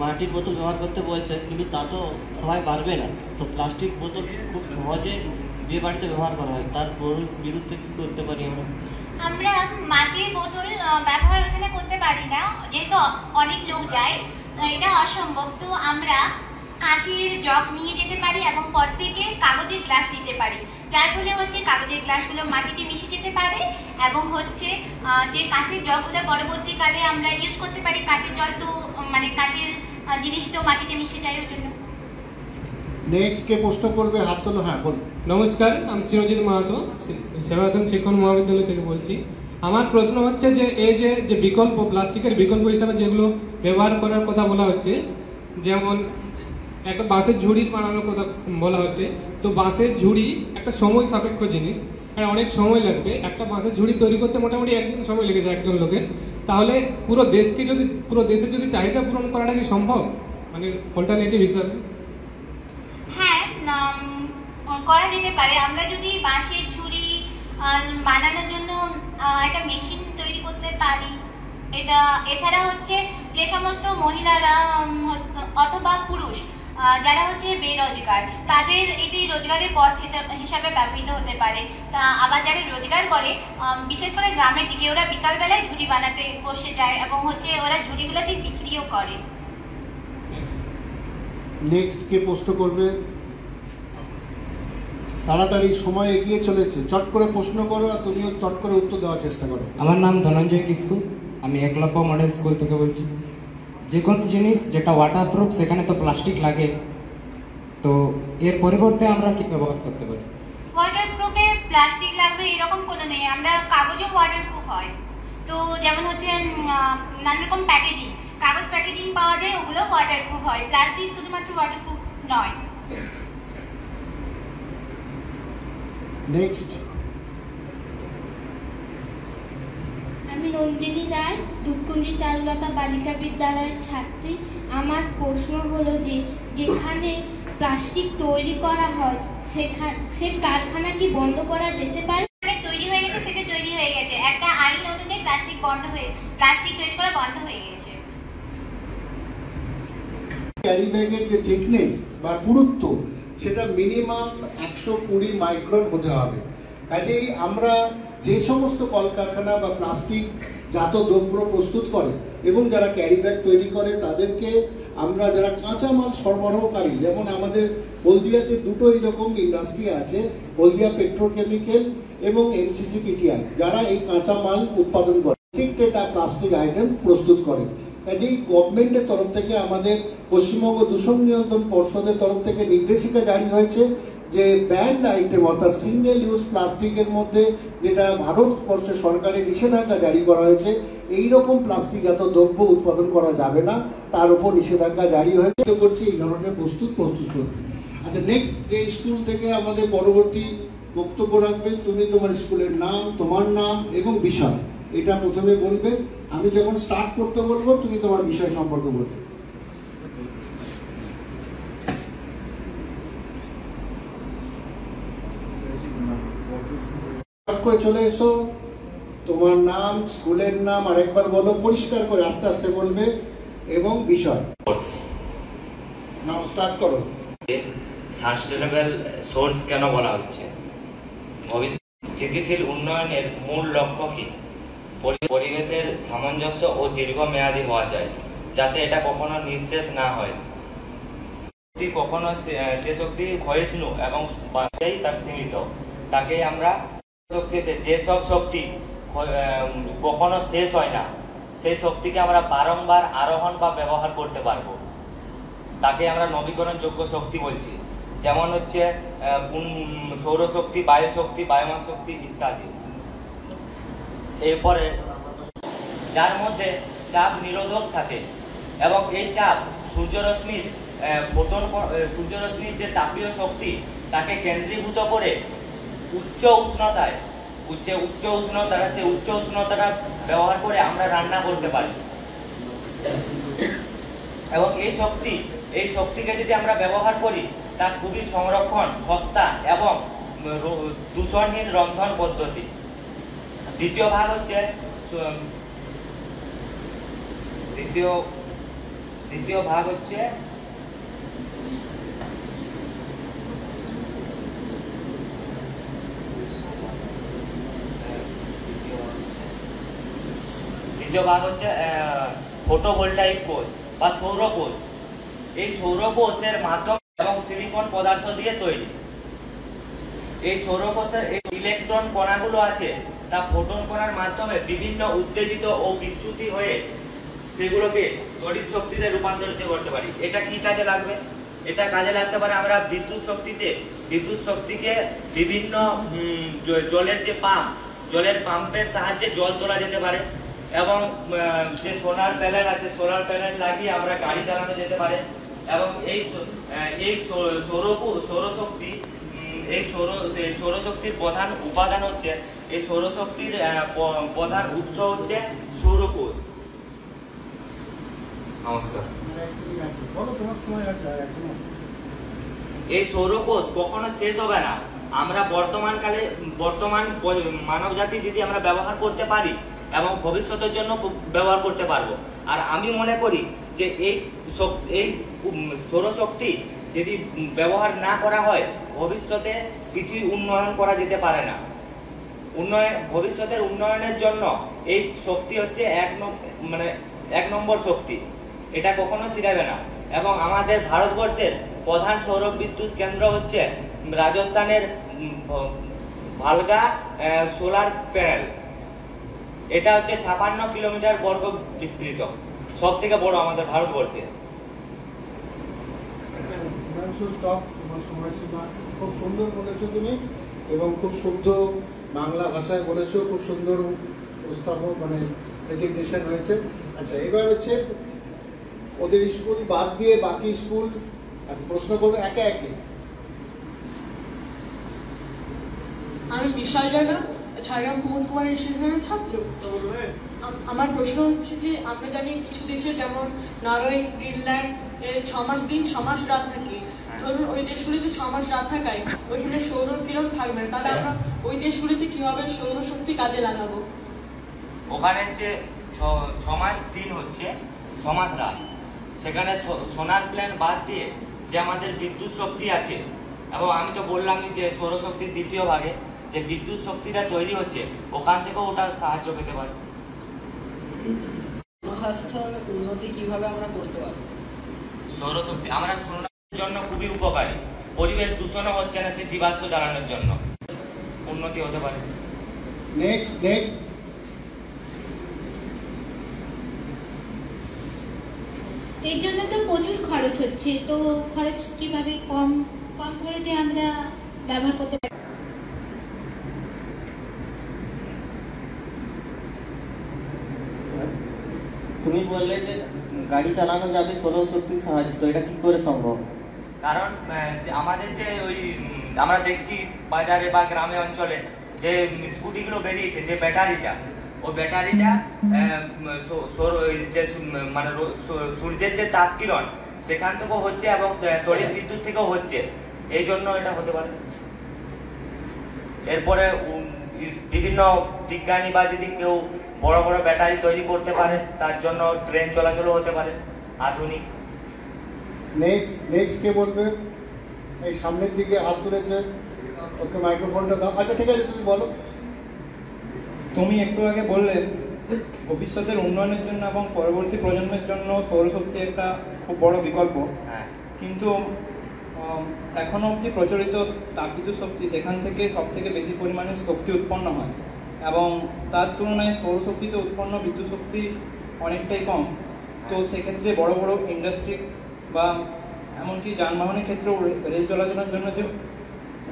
মাটির বোতল ব্যবহার করতে বলছে, কিন্তু তা তো সবাই পারবে না। তো প্লাস্টিক বোতল খুব সহজে বিয়ে বাড়িতে ব্যবহার করা হয়, তার বিরুদ্ধে কি করতে পারি আমরা?
আমরা মাটির বোতল ব্যবহার এখানে করতে পারি না, যেহেতু অনেক লোক যায়, এটা অসম্ভব। তো আমরা কাঁচের জগ নিয়ে যেতে পারি এবং প্রত্যেকে কাগজের গ্লাস নিতে পারি, যার ফলে হচ্ছে কাগজের গ্লাসগুলো মাটিতে মিশে যেতে পারে এবং হচ্ছে যে কাঁচের জগগুলো পরবর্তীকালে আমরা ইউজ করতে পারি। কাঁচের জল তো মানে কাঁচের জিনিস তো মাটিতে মিশে যায়, ওই জন্য।
নেক্সট কে প্রশ্ন করবে, হাত তোলো। হ্যাঁ, বল।
নমস্কার, আমি চিরঞ্জিত মাহাতো, সেবায়তন শিক্ষণ মহাবিদ্যালয় থেকে বলছি। আমার প্রশ্ন হচ্ছে যে এই যে বিকল্প প্লাস্টিকের বিকল্প হিসাবে যেগুলো ব্যবহার করার কথা বলা হচ্ছে, যেমন একটা বাঁশের ঝুড়ি বানানোর কথা বলা হচ্ছে। তো বাঁশের ঝুড়ি একটা সময় সাপেক্ষ জিনিস, এটা অনেক সময় লাগবে। একটা বাঁশের ঝুড়ি তৈরি করতে মোটামুটি 1 দিন সময় লেগে যায় একজন লোকের। তাহলে পুরো দেশের যদি চাহিদা পূরণ করাটা কি সম্ভব, মানে অল্টারনেটিভ হিসাবে?
হ্যাঁ, করা যেতে পারে। আমরা যদি বাঁশের ঝুড়ি বানানোর জন্য একটা মেশিন তৈরি করতে পারি, এটা এছাড়া হচ্ছে যে সমস্ত মহিলারা অথবা পুরুষ যারা হচ্ছে বেরোজগার, তাদের এটি রোজগারের পথ হিসাবে ব্যবহৃত হতে পারে। তা আবার যারা রোজগার করে, বিশেষ করে গ্রামের দিকে, ওরা বিকালবেলায় ঝুড়ি বানাতে বসে যায় এবং হচ্ছে ওরা ঝুড়িগুলোতে বিক্রিও করে।
নেক্সট কে প্রশ্ন করবে? তাড়াতাড়ি, সময় এগিয়ে চলেছে, চট করে প্রশ্ন করো আর তুমিও চট করে উত্তর দেওয়ার চেষ্টা করো।
আমার নাম ধনঞ্জয় কিস্কু, আমি একলব্য মডেল স্কুল থেকে বলছি। যে কোনো জিনিস যেটা ওয়াটারপ্রুফ, সেখানে তো প্লাস্টিক লাগে, তো এর পরিবর্তে আমরা কি ব্যবহার করতে পারি?
ওয়াটারপ্রুফে প্লাস্টিক লাগবে এরকম কোনো নেই, আমরা কাগজও ওয়াটারপ্রুফ হয়। তো যেমন হচ্ছে নানা রকম প্যাকেজিং, কাগজ প্যাকেজিং পাওয়া যায়, ওগুলো ওয়াটারপ্রুফ হয়। প্লাস্টিক শুধুমাত্র ওয়াটারপ্রুফ নয়।
নেক্সট।
আমি নন্দিনী রায়, দুধকুন্ডি চারুলতা বালিকা বিদ্যালয়ের ছাত্রী। আমার প্রশ্ন হলো যে যেখানে প্লাস্টিক তৈরি করা হয় সে কারখানা কি বন্ধ করা যেতে পারে?
তৈরি হয়ে গেছে, সেটা তৈরি হয়ে গেছে, একটা আইন অনুযায়ী প্লাস্টিক তৈরি করা বন্ধ হয়ে গেছে।
ক্যারি ব্যাগের যে থিকনেস বা পুরুত্ব সেটা মিনিমাম 120 মাইক্রন হতে হবে। কাজেই আমরা যে সমস্ত কলকারখানা বা প্লাস্টিক জাত দ্রব্য প্রস্তুত করে এবং যারা ক্যারি ব্যাগ তৈরি করে তাদেরকে আমরা যারা কাঁচামাল সরবরাহকারী, যেমন আমাদের হলদিয়াতে দুটো এরকম ইন্ডাস্ট্রি আছে, হলদিয়া পেট্রোকেমিক্যাল এবং MCCPTI, যারা এই কাঁচামাল উৎপাদন করে প্লাস্টিক আইটেম প্রস্তুত করে। কাজেই গভর্নমেন্টের তরফ থেকে, আমাদের পশ্চিমবঙ্গ দূষণ নিয়ন্ত্রণ পর্ষদের তরফ থেকে নির্দেশিকা জারি হয়েছে যে ব্যান্ড আইটেম অর্থাৎ সিঙ্গেল ইউজ প্লাস্টিকের মধ্যে যেটা ভারতবর্ষের সরকারের নিষেধাজ্ঞা জারি করা হয়েছে, এইরকম প্লাস্টিকজাত দ্রব্য উৎপাদন করা যাবে না, তার উপর নিষেধাজ্ঞা জারি হয়েছে। করছি এই ধরনের প্রস্তুত করতে। আচ্ছা, নেক্সট যে স্কুল থেকে আমাদের পরবর্তী বক্তব্য রাখবে, তুমি তোমার স্কুলের নাম, তোমার নাম এবং বিষয় এটা প্রথমে বলবে। আমি যখন স্টার্ট করতে বলবো তুমি তোমার বিষয় সম্পর্কে বলবে। করে চলে এসো, তোমার নাম, স্কুলের নাম আর একবার বলো, পরিষ্কার করে আস্তে আস্তে বলবে এবং বিষয়। নাও স্টার্ট করো।
সাস্টেনেবল সোর্স কেন বলা হচ্ছে? স্থিতিশীল উন্নয়নের মূল লক্ষ্য কি? পরিবেশের সামঞ্জস্য ও দীর্ঘমেয়াদী হওয়া যায়, যাতে এটা কখনো নিঃশেষ না হয়। কখনো শেষ অবধি ক্ষয়িষ্ণু এবং তার সীমিত, তাকে আমরা শক্তিতে, যেসব শক্তি কখনো শেষ হয় না, সেই শক্তিকে আমরা বারংবার আরোহণ বা ব্যবহার করতে পারবো, তাকে আমরা নবীকরণযোগ্য শক্তি বলছি। যেমন হচ্ছে সৌরশক্তি, বায়ু শক্তি, বায়োমাস শক্তি ইত্যাদি। এরপরে যার মধ্যে চাপ নিরোধক থাকে এবং এই চাপ সূর্যরশ্মির সূর্যরশ্মির যে তাপীয় শক্তি তাকে কেন্দ্রীভূত করে উচ্চ উষ্ণতাটা ব্যবহার করে আমরা রান্না করতে পারি। এবং এই শক্তিকে যদি আমরা ব্যবহার করি, তা খুবই সংরক্ষণ, সস্তা এবং দূষণহীন রন্ধন পদ্ধতি। দ্বিতীয় ভাগ হচ্ছে ফটোভোল্টাইক কোষ বা সৌর কোষ। এই সৌর কোষের মাধ্যমে এবং সিলিকন পদার্থ দিয়ে তৈরি। এই সৌর কোষের ইলেকট্রন কণাগুলো আছে, তা ফোটন কণার মাধ্যমে বিভিন্ন উত্তেজিত ও বিচ্যুতি হয়ে সেগুলোকে তড়িৎ শক্তিতে রূপান্তরিত করতে পারি। এটা কি কাজে লাগবে? এটা কাজে লাগতে পারে আমরা বিদ্যুৎ শক্তিকে বিভিন্ন জলের যে পাম্প, জলের পাম্পের সাহায্যে জল তোলা যেতে পারে। এবং যে সোলার প্যানেল আছে, সোলার প্যানেল লাগিয়ে আমরা গাড়ি চালানো যেতে পারে। এবং এই সৌরশক্তির প্রধান উপাদান হচ্ছে, এই সৌরশক্তির প্রধান উৎস হচ্ছে সৌরকোষ। নমস্কার। এই সৌরকোষ কখনো শেষ হবে না। আমরা বর্তমান মানব জাতি যদি আমরা ব্যবহার করতে পারি এবং ভবিষ্যতের জন্য ব্যবহার করতে পারবো। আর আমি মনে করি যে এই সৌরশক্তি যদি ব্যবহার না করা হয়, ভবিষ্যতে কিছুই উন্নয়ন করা যেতে পারে না। ভবিষ্যতের উন্নয়নের জন্য এই শক্তি হচ্ছে এক নম্বর শক্তি, এটা কখনো ছিড়াবে না। এবং আমাদের ভারতবর্ষের প্রধান সৌর বিদ্যুৎ কেন্দ্র হচ্ছে রাজস্থানের ভালগা সোলার প্যানেল। এটা হচ্ছে 56 কিলোমিটার বর্গ বিস্তৃত, সব থেকে বড় আমাদের ভারতবর্ষে।
খুব সুন্দর বলেছো তুমি এবং খুব শুদ্ধ বাংলা ভাষায় বলেছো, খুব সুন্দর উপস্থাপন প্রেজেন্টেশন হয়েছে। আচ্ছা, এবার হচ্ছে ওদের স্কুল বাদ দিয়ে বাকি স্কুল প্রশ্ন করবে একে একে।
আমি বিশাল জানা, ঝাড়গ্রাম কুমুদ কুমার ইনস্টিটিউটের ছাত্র। আমার প্রশ্ন হচ্ছে যে আমরা জানি কিছু দেশে যেমন নরওয়ে, গ্রিনল্যান্ড 6 মাস দিন 6 মাস রাত থাকে। ধরুন ওই দেশগুলিতে 6 মাস রাত থাকায় ওইখানে সৌর কিরণ থাকবে না, তাহলে আমরা ওই দেশগুলিতে কিভাবে সৌরশক্তি কাজে লাগাবো?
ওখানে যে 6 মাস দিন হচ্ছে 6 মাস রাত, সেখানে সোলার প্ল্যান্ট বাদ দিয়ে যে আমাদের বিদ্যুৎ শক্তি আছে, এবং আমি তো বললামই যে সৌরশক্তির দ্বিতীয় ভাগে যে বিদ্যুৎ শক্তিটা তৈরি হচ্ছে, ওখান থেকেও ওটা সাহায্য পেতে পারে।
জনস্বাস্থ্য উন্নতি কিভাবে আমরা করতে পারি?
সৌরশক্তি আমরা শোনার জন্য খুবই উপকারী, পরিবেশ দূষণও হচ্ছে না সেই জীবাশ্ম জ্বালানোর জন্য, উন্নতি হতে পারে।
নেক্সট
এর জন্য তো প্রচুর খরচ হচ্ছে, তো খরচ কিভাবে কম খরচে আমরা ব্যবহার করতে পারি?
তুমি বললে যে গাড়ি চালানো যাবে সৌরশক্তির সাহায্যে, তো এটা কি করে সম্ভব?
কারণ আমাদের যে ওই আমরা দেখছি বাজারে বা গ্রামে অঞ্চলে যে স্কুটিগুলো বেরিয়েছে, যে ব্যাটারিটা, ওই ব্যাটারিটা মানে সূর্যের যে তাপ কিরণ সেখান থেকেও হচ্ছে এবং তড়িৎ বিদ্যুৎ থেকেও হচ্ছে, এই জন্য এটা হতে পারে। এরপরে বিভিন্ন বিজ্ঞানী বা যদি কেউ বড় বড় ব্যাটারি তৈরি করতে পারে, তার জন্য ট্রেন চলাচলও হতে পারে আধুনিক।
নেক্সট কে বলবে? এই সামনের দিকে হাত তুলেছে, ওকে মাইক্রোফোনটা দাও। আচ্ছা ঠিক আছে, তুমি বলো।
তুমি একটু আগে বললে ভবিষ্যতের উন্নয়নের জন্য এবং পরবর্তী প্রজন্মের জন্য সৌরশক্তি একটা খুব বড় বিকল্প, কিন্তু এখনো অবধি প্রচলিত তাপবিদ্যুৎ শক্তি সেখান থেকে সব থেকে বেশি পরিমাণে শক্তি উৎপন্ন হয়, এবং তার তুলনায় সৌরশক্তিতে উৎপন্ন বিদ্যুৎ শক্তি অনেকটাই কম। তো সেক্ষেত্রে বড় বড় ইন্ডাস্ট্রি বা এমনকি যানবাহনের ক্ষেত্রেও রেল চলাচলের জন্য যে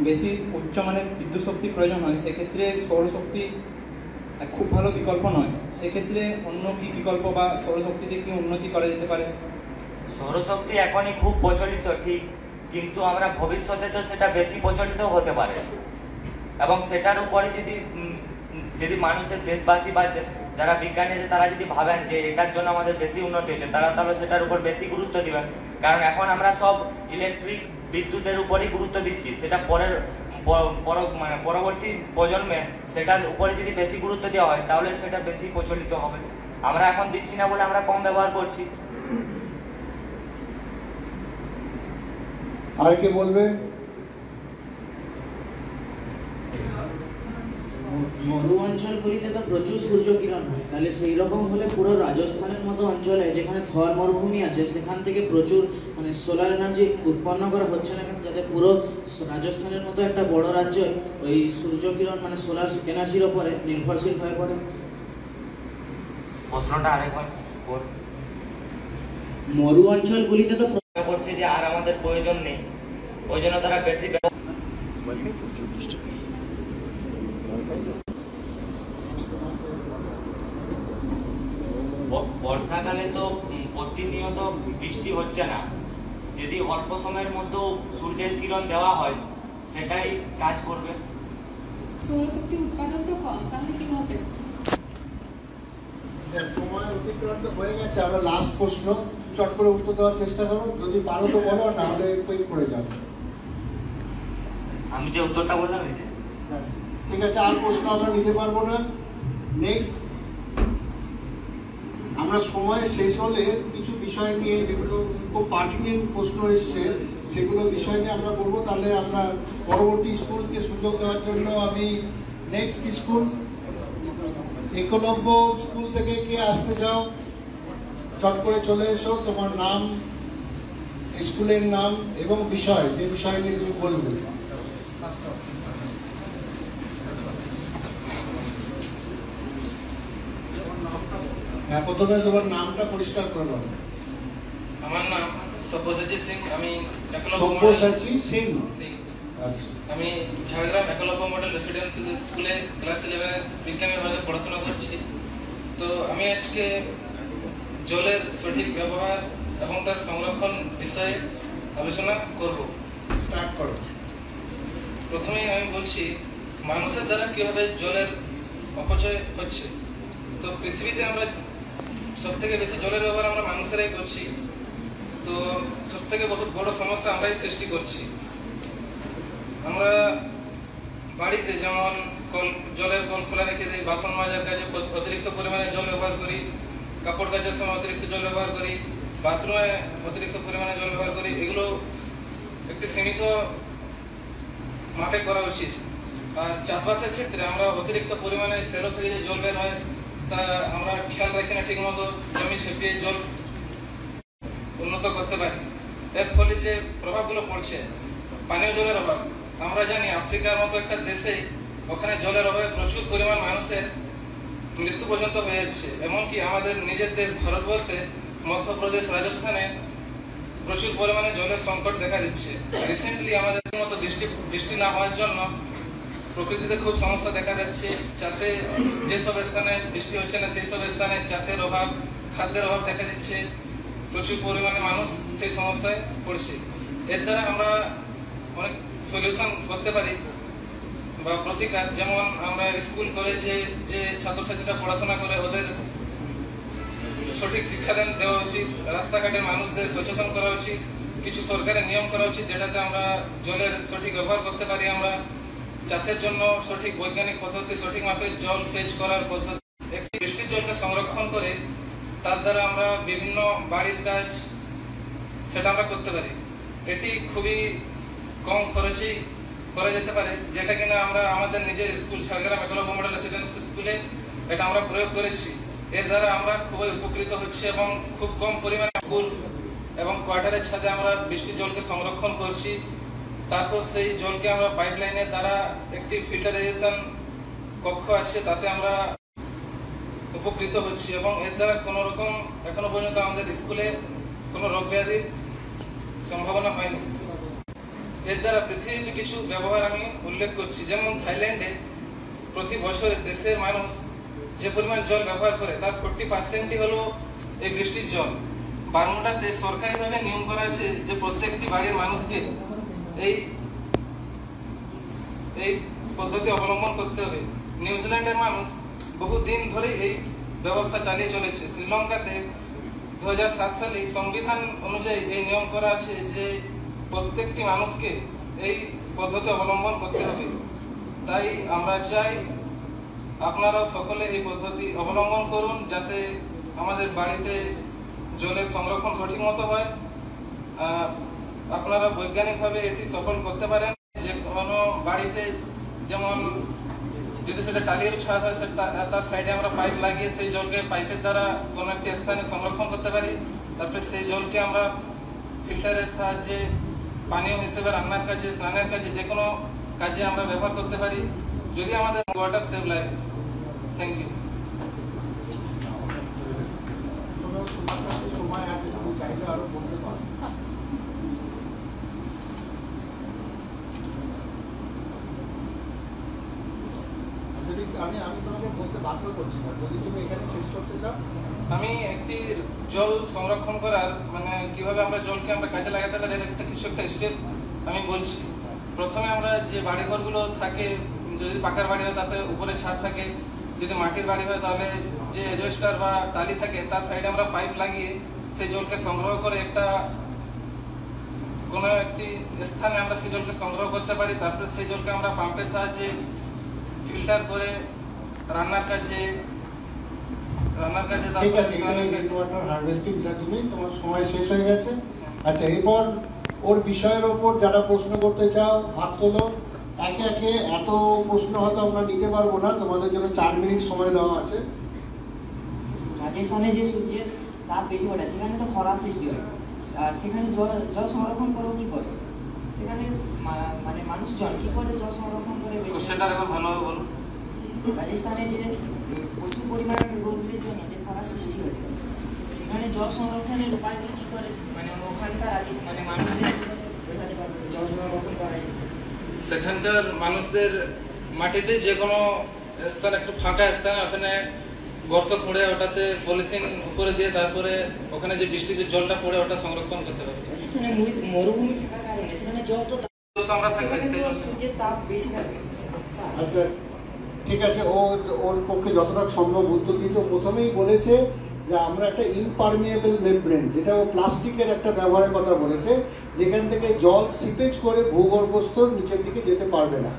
বেশি উচ্চমানের বিদ্যুৎ শক্তি প্রয়োজন হয়, সেক্ষেত্রে সৌরশক্তি খুব ভালো বিকল্প নয়। সেক্ষেত্রে অন্য কি বিকল্প বা সৌরশক্তিতে কি উন্নতি করা যেতে পারে?
সৌরশক্তি এখনই খুব প্রচলিত ঠিক, কিন্তু আমরা ভবিষ্যতে তো সেটা বেশি প্রচলিত হতে পারে, এবং সেটার উপরে যদি মানুষের দেশবাসী বা যারা বিজ্ঞানী আছে তারা যদি ভাবেন যে এটার জন্য আমাদের বেশি উন্নতি হচ্ছে, তারা তাহলে সেটার উপর বেশি গুরুত্ব দিবেন। কারণ এখন আমরা সব ইলেকট্রিক বিদ্যুতের উপরেই গুরুত্ব দিচ্ছি, সেটা পরবর্তী প্রজন্মে সেটার উপরে যদি বেশি গুরুত্ব দেওয়া হয় তাহলে সেটা বেশি প্রচলিত হবে। আমরা এখন দিচ্ছি না বলে আমরা কম ব্যবহার করছি।
আর কে বলবে?
মরু অঞ্চলগুলিতে তো প্রচুর সূর্য কিরণ হয়, তাহলে সেই রকম হলে পুরো রাজস্থানের মতো অঞ্চলে যেখানে থর মরুভূমি আছে সেখান থেকে প্রচুর মানে সোলার এনার্জি উৎপন্ন করা হচ্ছে না কেন, যাতে পুরো রাজস্থানের মতো একটা বড় রাজ্য ওই সূর্য কিরণ মানে সোলার এনার্জির উপরে নির্ভরশীল হয়ে পড়ে?
প্রশ্নটা আরেকবার বল।
মরু অঞ্চলগুলিতে তো
করছে যে আর আমাদের প্রয়োজন নেই, ওই জন্য তারা বেশি বর্ষাকালে তো প্রতিনিয়ত বৃষ্টি হচ্ছে না, যদি অল্প সময়ের মধ্যে সূর্যের কিরণ দেওয়া হয় সেটাই কাজ করবে।
সৌরশক্তি উৎপাদন তো কম, তাহলে কি হবে?
সময় অতিক্রান্ত হয়ে গেছে, আমরা লাস্ট প্রশ্ন, চট করে উত্তর দেওয়ার চেষ্টা করো, যদি পারো তো বলো, না হলে কুইক করে যাও।
আমি যে উত্তরটা বললাম
ঠিক আছে, আর প্রশ্ন আমরা নিতে পারবো না। নেক্সট, আমরা সময় শেষ হলে কিছু বিষয় নিয়ে যেগুলো খুব পার্টিনেন্ট প্রশ্ন এসছে সেগুলো বিষয় নিয়ে আমরা বলবো, তাহলে আমরা পরবর্তী স্কুলকে সুযোগ দেওয়ার জন্য আমি নেক্সট স্কুল একলব্য স্কুল থেকে কে আসতে চাও চট করে চলে এসো, তোমার নাম, স্কুলের নাম এবং বিষয়, যে বিষয় নিয়ে তুমি বলবে। হ্যাঁ, প্রথমে তোমার নামটা পরিষ্কার করে নাও।
আমার নাম সব্যসাচী সিং, আমি
সব্যসাচী সিং। আচ্ছা,
আমি ঝাড়গ্রাম একলব্য মডেল রেসিডেন্সিয়াল স্কুলে ক্লাস 11 বিজ্ঞান বিভাগে পড়াশোনা করছি। তো আমি আজকে জলের সঠিক ব্যবহার এবং তার সংরক্ষণ বিষয়ে আলোচনা করব।
স্টার্ট করো।
প্রথমেই আমি বলছি মানুষের দ্বারা কিভাবে জলের অপচয় হচ্ছে। তো পৃথিবীতে আমরা সব থেকে বেশি জলের ব্যবহার আমরা মানুষেরাই করছি। তো সব থেকে বড় সমস্যা আমরাই সৃষ্টি করছি। আমরা বাড়িতে যেমন জলের কল খোলা রেখে দিই, বাসন মাজার কাজে অতিরিক্ত পরিমাণে জল ব্যবহার করি, কাপড় কাচার সময় অতিরিক্ত জল ব্যবহার করি, বাথরুমে অতিরিক্ত পরিমাণে জল ব্যবহার করি। এগুলো একটি সীমিত মাপে করা উচিত। আর চাষবাসের ক্ষেত্রে আমরা অতিরিক্ত পরিমাণে সেলো থেকে যে জল বের হয় তা আমরা খেয়াল রাখি না ঠিক মতো, জমি ছেপিয়ে জল উন্নত করতে পারি। এর ফলে যে প্রভাবগুলো পড়ছে, পানীয় জলের অভাব। আমরা জানি আফ্রিকার মতো একটা দেশে ওখানে জলের অভাবে প্রচুর পরিমাণ মানুষের মৃত্যু পর্যন্ত হয়ে যাচ্ছে। এমনকি আমাদের নিজের দেশ ভারতবর্ষে মধ্যপ্রদেশ, রাজস্থানে প্রচুর পরিমাণে জলের সংকট দেখা দিচ্ছে। রিসেন্টলি আমাদের মতো বৃষ্টি না হওয়ার জন্য প্রকৃতিতে খুব সমস্যা দেখা যাচ্ছে। চাষে যেসব স্থানে বৃষ্টি হচ্ছে না সেই সব স্থানে চাষের অভাব, খাদ্যের অভাব দেখা দিচ্ছে। প্রচুর পরিমাণে মানুষ সেই সমস্যায় পড়ছে। এর দ্বারা আমরা অনেক সলিউশন করতে পারি বা প্রতিকার। যেমন আমরা স্কুল কলেজে যে ছাত্রছাত্রীরা পড়াশোনা করে ওদের সঠিক শিক্ষাদান দেওয়া উচিত, রাস্তাঘাটের মানুষদের সচেতন করা উচিত, কিছু সরকারের নিয়ম করা উচিত যেটাতে আমরা জলের সঠিক ব্যবহার করতে পারি। আমরা চাষের জন্য সঠিক বৈজ্ঞানিক পদ্ধতি, সঠিক মাপের জল সেচ করার পদ্ধতি, একটি বৃষ্টির জলকে সংরক্ষণ করে তার দ্বারা আমরা বিভিন্ন বাড়ির কাজ সেটা আমরা করতে পারি। এটি খুবই কম খরচেই করা যেতে পারে, যেটা কিনা আমরা আমাদের নিজের school Jhargram Eklavya model residency স্কুলে এটা আমরা প্রয়োগ করেছি। এর দ্বারা আমরা খুবই উপকৃত হচ্ছি এবং খুব কম পরিমাণে স্কুল এবং কোয়ার্টারের ছাদে আমরা বৃষ্টির জলকে সংরক্ষণ করছি। তারপর সেই জলকে আমরা পাইপলাইনের দ্বারা একটি ফিল্টারাইজেশন কক্ষ আছে তাতে আমরা উপকৃত হচ্ছি এবং এর দ্বারা কোনো রকম এখনো পর্যন্ত আমাদের স্কুলে কোনো রোগ ব্যাধির সম্ভাবনা হয়নি। এর দ্বারা পৃথিবীর কিছু ব্যবহার আমি উল্লেখ করছি। যেমন থাইল্যান্ডে প্রতি বছরে দেশের মানুষ যে পরিমাণ জল ব্যবহার করে তার 40% হলো এই বৃষ্টির জল। বারমুডাতে সরকারিভাবে নিয়ম করা আছে যে প্রত্যেকটি বাড়ির মানুষকে এই পদ্ধতি অবলম্বন করতে হবে। নিউজিল্যান্ডের মানুষ বহুদিন ধরে এই ব্যবস্থা চালিয়ে চলেছে। শ্রীলঙ্কাতে 2007 সালে সংবিধান অনুযায়ী এই নিয়ম করা আছে যে প্রত্যেকটি মানুষকে এই পদ্ধতি অবলম্বন করতে হবে। তাই আমরা চাই আপনারাও সকলে এই পদ্ধতি অবলম্বন করুন যাতে আমাদের বাড়িতে জলের সংরক্ষণ সঠিক মতো হয়। আপনারা বৈজ্ঞানিকভাবে এটি সফল করতে পারেন। যে কোনো বাড়িতে যেমন যদি সেটা টালির ছাদ হয় তার সাইডে আমরা পাইপ লাগিয়ে সেই জলকে পাইপের দ্বারা কোনো একটি স্থানে সংরক্ষণ করতে পারি। তারপরে সেই জলকে আমরা ফিল্টারের সাহায্যে পানীয় হিসেবে রান্নার কাজে, স্নানের কাজে, যে কোনো কাজে আমরা ব্যবহার করতে পারি যদি আমাদের water save life. Thank you.
সময় আছে, তুমি চাইলে আরো বলতে পারো। আমি তোমাকে বলতে বাধ্য করছি না, যদি তুমি এখানে শেষ করতে চাও।
আমি একটি জল সংরক্ষণ করার মানে কিভাবে আমরা জলকে আমরা কাজে লাগাতে পারি একটা কিছু একটা স্টেপ আমি বলছি। প্রথমে আমরা যে বাড়িঘরগুলো থাকে, যদি পাকার বাড়ি হয় তাতে উপরে ছাদ থাকে, যদি মাটির বাড়ি হয় তাহলে যে এজবেস্টার বা টালি থাকে তার সাইডে আমরা পাইপ লাগিয়ে সেই জলকে সংগ্রহ করে একটা কোনো একটি স্থানে আমরা সেই জলকে সংগ্রহ করতে পারি। তারপরে সেই জলকে আমরা পাম্পের সাহায্যে ফিল্টার করে রান্নার কাজে
ঠিক আছে, হারভেস্টিং তুমি তোমার সময় শেষ হয়ে গেছে। আচ্ছা, এরপর ওর বিষয়ের ওপর যারা প্রশ্ন করতে চাও হাত তোলো। একে একে এত প্রশ্ন হয়তো আমরা নিতে পারবো না, তোমাদের জন্য 4 মিনিট সময় দেওয়া আছে।
রাজস্থানে যে সূর্যের তাপ বেশি ওঠে সেখানে তো খরা সৃষ্টি হয়, আর সেখানে জল সংরক্ষণ করো কি করে? সেখানে মানে মানুষজন কি করে জল সংরক্ষণ করে?
কোশ্চেনটা একবার ভালোভাবে বলুন।
রাজস্থানে যে প্রচুর পরিমাণ রোদের জন্য যে খরা সৃষ্টি হয়েছে সেখানে জল সংরক্ষণের উপায়গুলো কি করে, মানে ওখানকার মানে মানুষদের বোঝাতে পারবে জল সংরক্ষণ করা যায়?
সেখানকার মানুষদের মাটিতে যে কোনো স্থান, একটু ফাঁকা স্থান, ওখানে গর্ত খুঁড়ে ওটাতে পলিথিন উপরে দিয়ে তারপরে ওখানে যে বৃষ্টির যে জলটা পড়ে ওটা সংরক্ষণ করতে পারবে।
সেখানে মরুভূমি থাকার কারণে সেখানে জল তো
আমরা
সূর্যের তাপ বেশি থাকে।
আচ্ছা ঠিক আছে, ওর পক্ষে যতটা সম্ভব উত্তর দিয়েছে। প্রথমেই বলেছে যে আমরা একটা ইমপারমিয়েবল মেমব্রেন, যেটা ও প্লাস্টিকের একটা ব্যবহারের কথা বলেছে, যেখান থেকে জল সিপেজ করে ভূগর্ভস্থ নিচের দিকে যেতে পারবে না,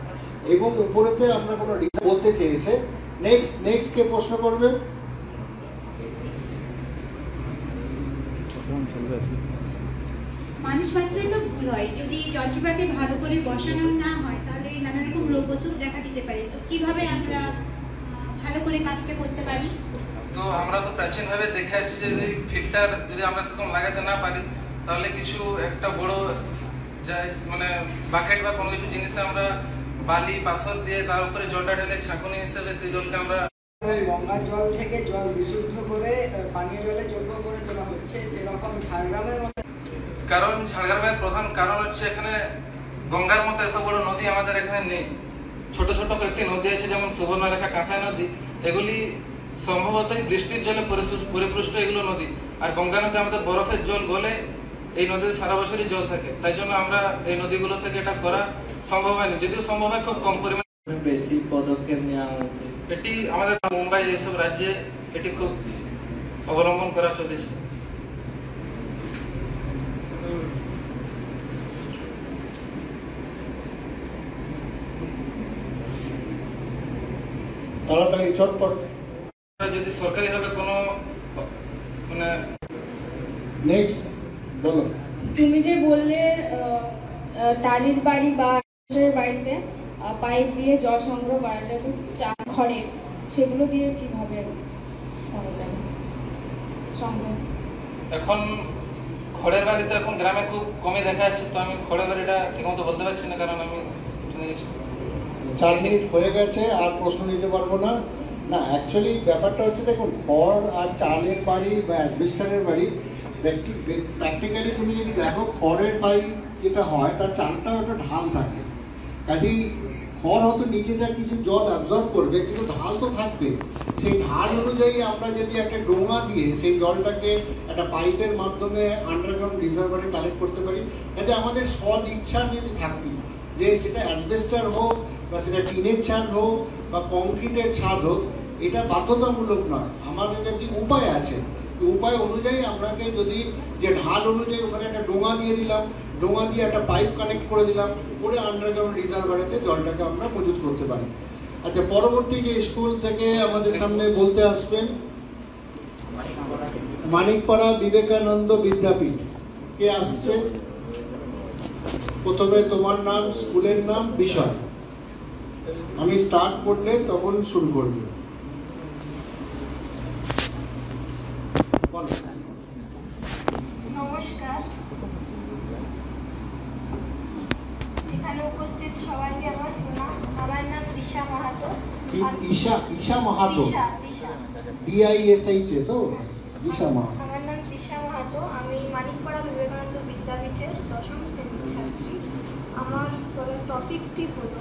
এবং উপরেতে আমরা কোনো বলতে চেয়েছে। নেক্সট কে প্রশ্ন করবে?
মানুষ মাত্রই তো ভুল হয়, যদি যন্ত্রপাতি ভালো করে বসানো না হয় তাহলে নানা রকম রোগ অসুখ দেখা দিতে পারে। তো কিভাবে আমরা ভালো করে কাজটা করতে পারি?
তো আমরা তো প্রাচীন ভাবে দেখে আসছি যে যদি ফিল্টার যদি আমরা সেরকম লাগাতে না পারি তাহলে কিছু একটা বড় মানে বাকেট বা কোনো কিছু জিনিসে আমরা বালি পাথর দিয়ে তার উপরে জলটা ঢেলে ছাঁকুনি হিসেবে সেই জলকে আমরা
গঙ্গার জল থেকে জল বিশুদ্ধ করে পানীয় জলে যোগ্য করে তোলা হচ্ছে, সেরকম ঝাড়গ্রামের মতো।
কারণ ঝাড়গ্রামের প্রধান কারণ হচ্ছে এখানে গঙ্গার মতো এত বড় নদী আমাদের এখানে নেই। ছোট ছোট কয়েকটি নদী আছে, যেমন সুবর্ণরেখা, কাঁসাই নদী, এগুলি সম্ভবতই বৃষ্টির জলে পরিপুষ্ট এগুলো নদী। আর গঙ্গা নদী আমাদের বরফের জল গলে এই নদীতে সারা বছরই জল থাকে, তাই জন্য আমরা এই নদীগুলো থেকে এটা করা সম্ভব হয়নি, যদিও সম্ভব হয় খুব কম পরিমাণে।
বেশি পদক্ষেপ নেওয়া হয়েছে।
এটি আমাদের মুম্বাই এইসব রাজ্যে এটি খুব অবলম্বন করা চলেছে।
তাড়াতাড়ি চটপট।
যদি সরকারি ভাবে কোনো মানে
নেক্সট বলো।
তুমি যে বললে টালির বাড়ি বা বাড়িতে পাইপ দিয়ে জল সংগ্রহ করাটা তো খড়ে, সেগুলো দিয়ে কিভাবে করা যাবে সংগ্রহ?
এখন খড়ের বাড়ি তো এখন গ্রামে খুব কমই দেখা যাচ্ছে, তো আমি খড়ের বাড়িটা ঠিকমতো বলতে পারছি না, কারণ আমি
4 মিনিট হয়ে গেছে, আর প্রশ্ন নিতে পারবো না। না অ্যাকচুয়ালি ব্যাপারটা হচ্ছে, দেখুন খড় আর চালের বাড়ি বা অ্যাসবেস্টারের বাড়ি প্র্যাকটিক্যালি তুমি যদি দেখো, খড়ের বাড়ি যেটা হয় তার চালটাও একটা ঢাল থাকে, কাজেই খড় হয়তো নিচে যা কিছু জল অ্যাবজর্ব করবে, কিন্তু ঢাল তো থাকবে। সেই ঢাল অনুযায়ী আমরা যদি একটা ডোঙা দিয়ে সেই জলটাকে একটা পাইপের মাধ্যমে আন্ডারগ্রাউন্ড রিজার্ভারে কালেক্ট করতে পারি, কাজে আমাদের সদ ইচ্ছা যদি থাকি যে সেটা অ্যাসবেস্টার হোক বা সেটা টিনের ছাদ হোক বা কংক্রিটের ছাদ হোক, এটা বাধ্যতামূলক নয়। আমাদের যদি উপায় আছে, উপায় অনুযায়ী আপনাকে যদি যে ঢাল অনুযায়ী ওখানে একটা ডোঙা দিয়ে দিলাম, ডোঙা দিয়ে একটা পাইপ কানেক্ট করে দিলাম, করে আন্ডারগ্রাউন্ড রিজার্ভারেতে জলটাকে আমরা মজুত করতে পারি। আচ্ছা, পরবর্তী যে স্কুল থেকে আমাদের সামনে বলতে আসবেন, মানিকপাড়া বিবেকানন্দ বিদ্যাপীঠ, কে আসছে? প্রথমে তোমার নাম, স্কুলের নাম, বিষয়। আমি স্টার্ট করলে তখন শুরু করবে।
নমস্কার, এখানে উপস্থিত সবাইকে আমার প্রণাম। আমার নাম দিশা মাহাতো।
ঈশা মাহাতো, DISH তো দিশা মাহাতো।
আমার নাম দিশা মাহাতো, আমি মানিকপাড়া বিবেকানন্দ বিদ্যাপীঠের 10ম শ্রেণীর ছাত্রী। আমার টপিকটি হলো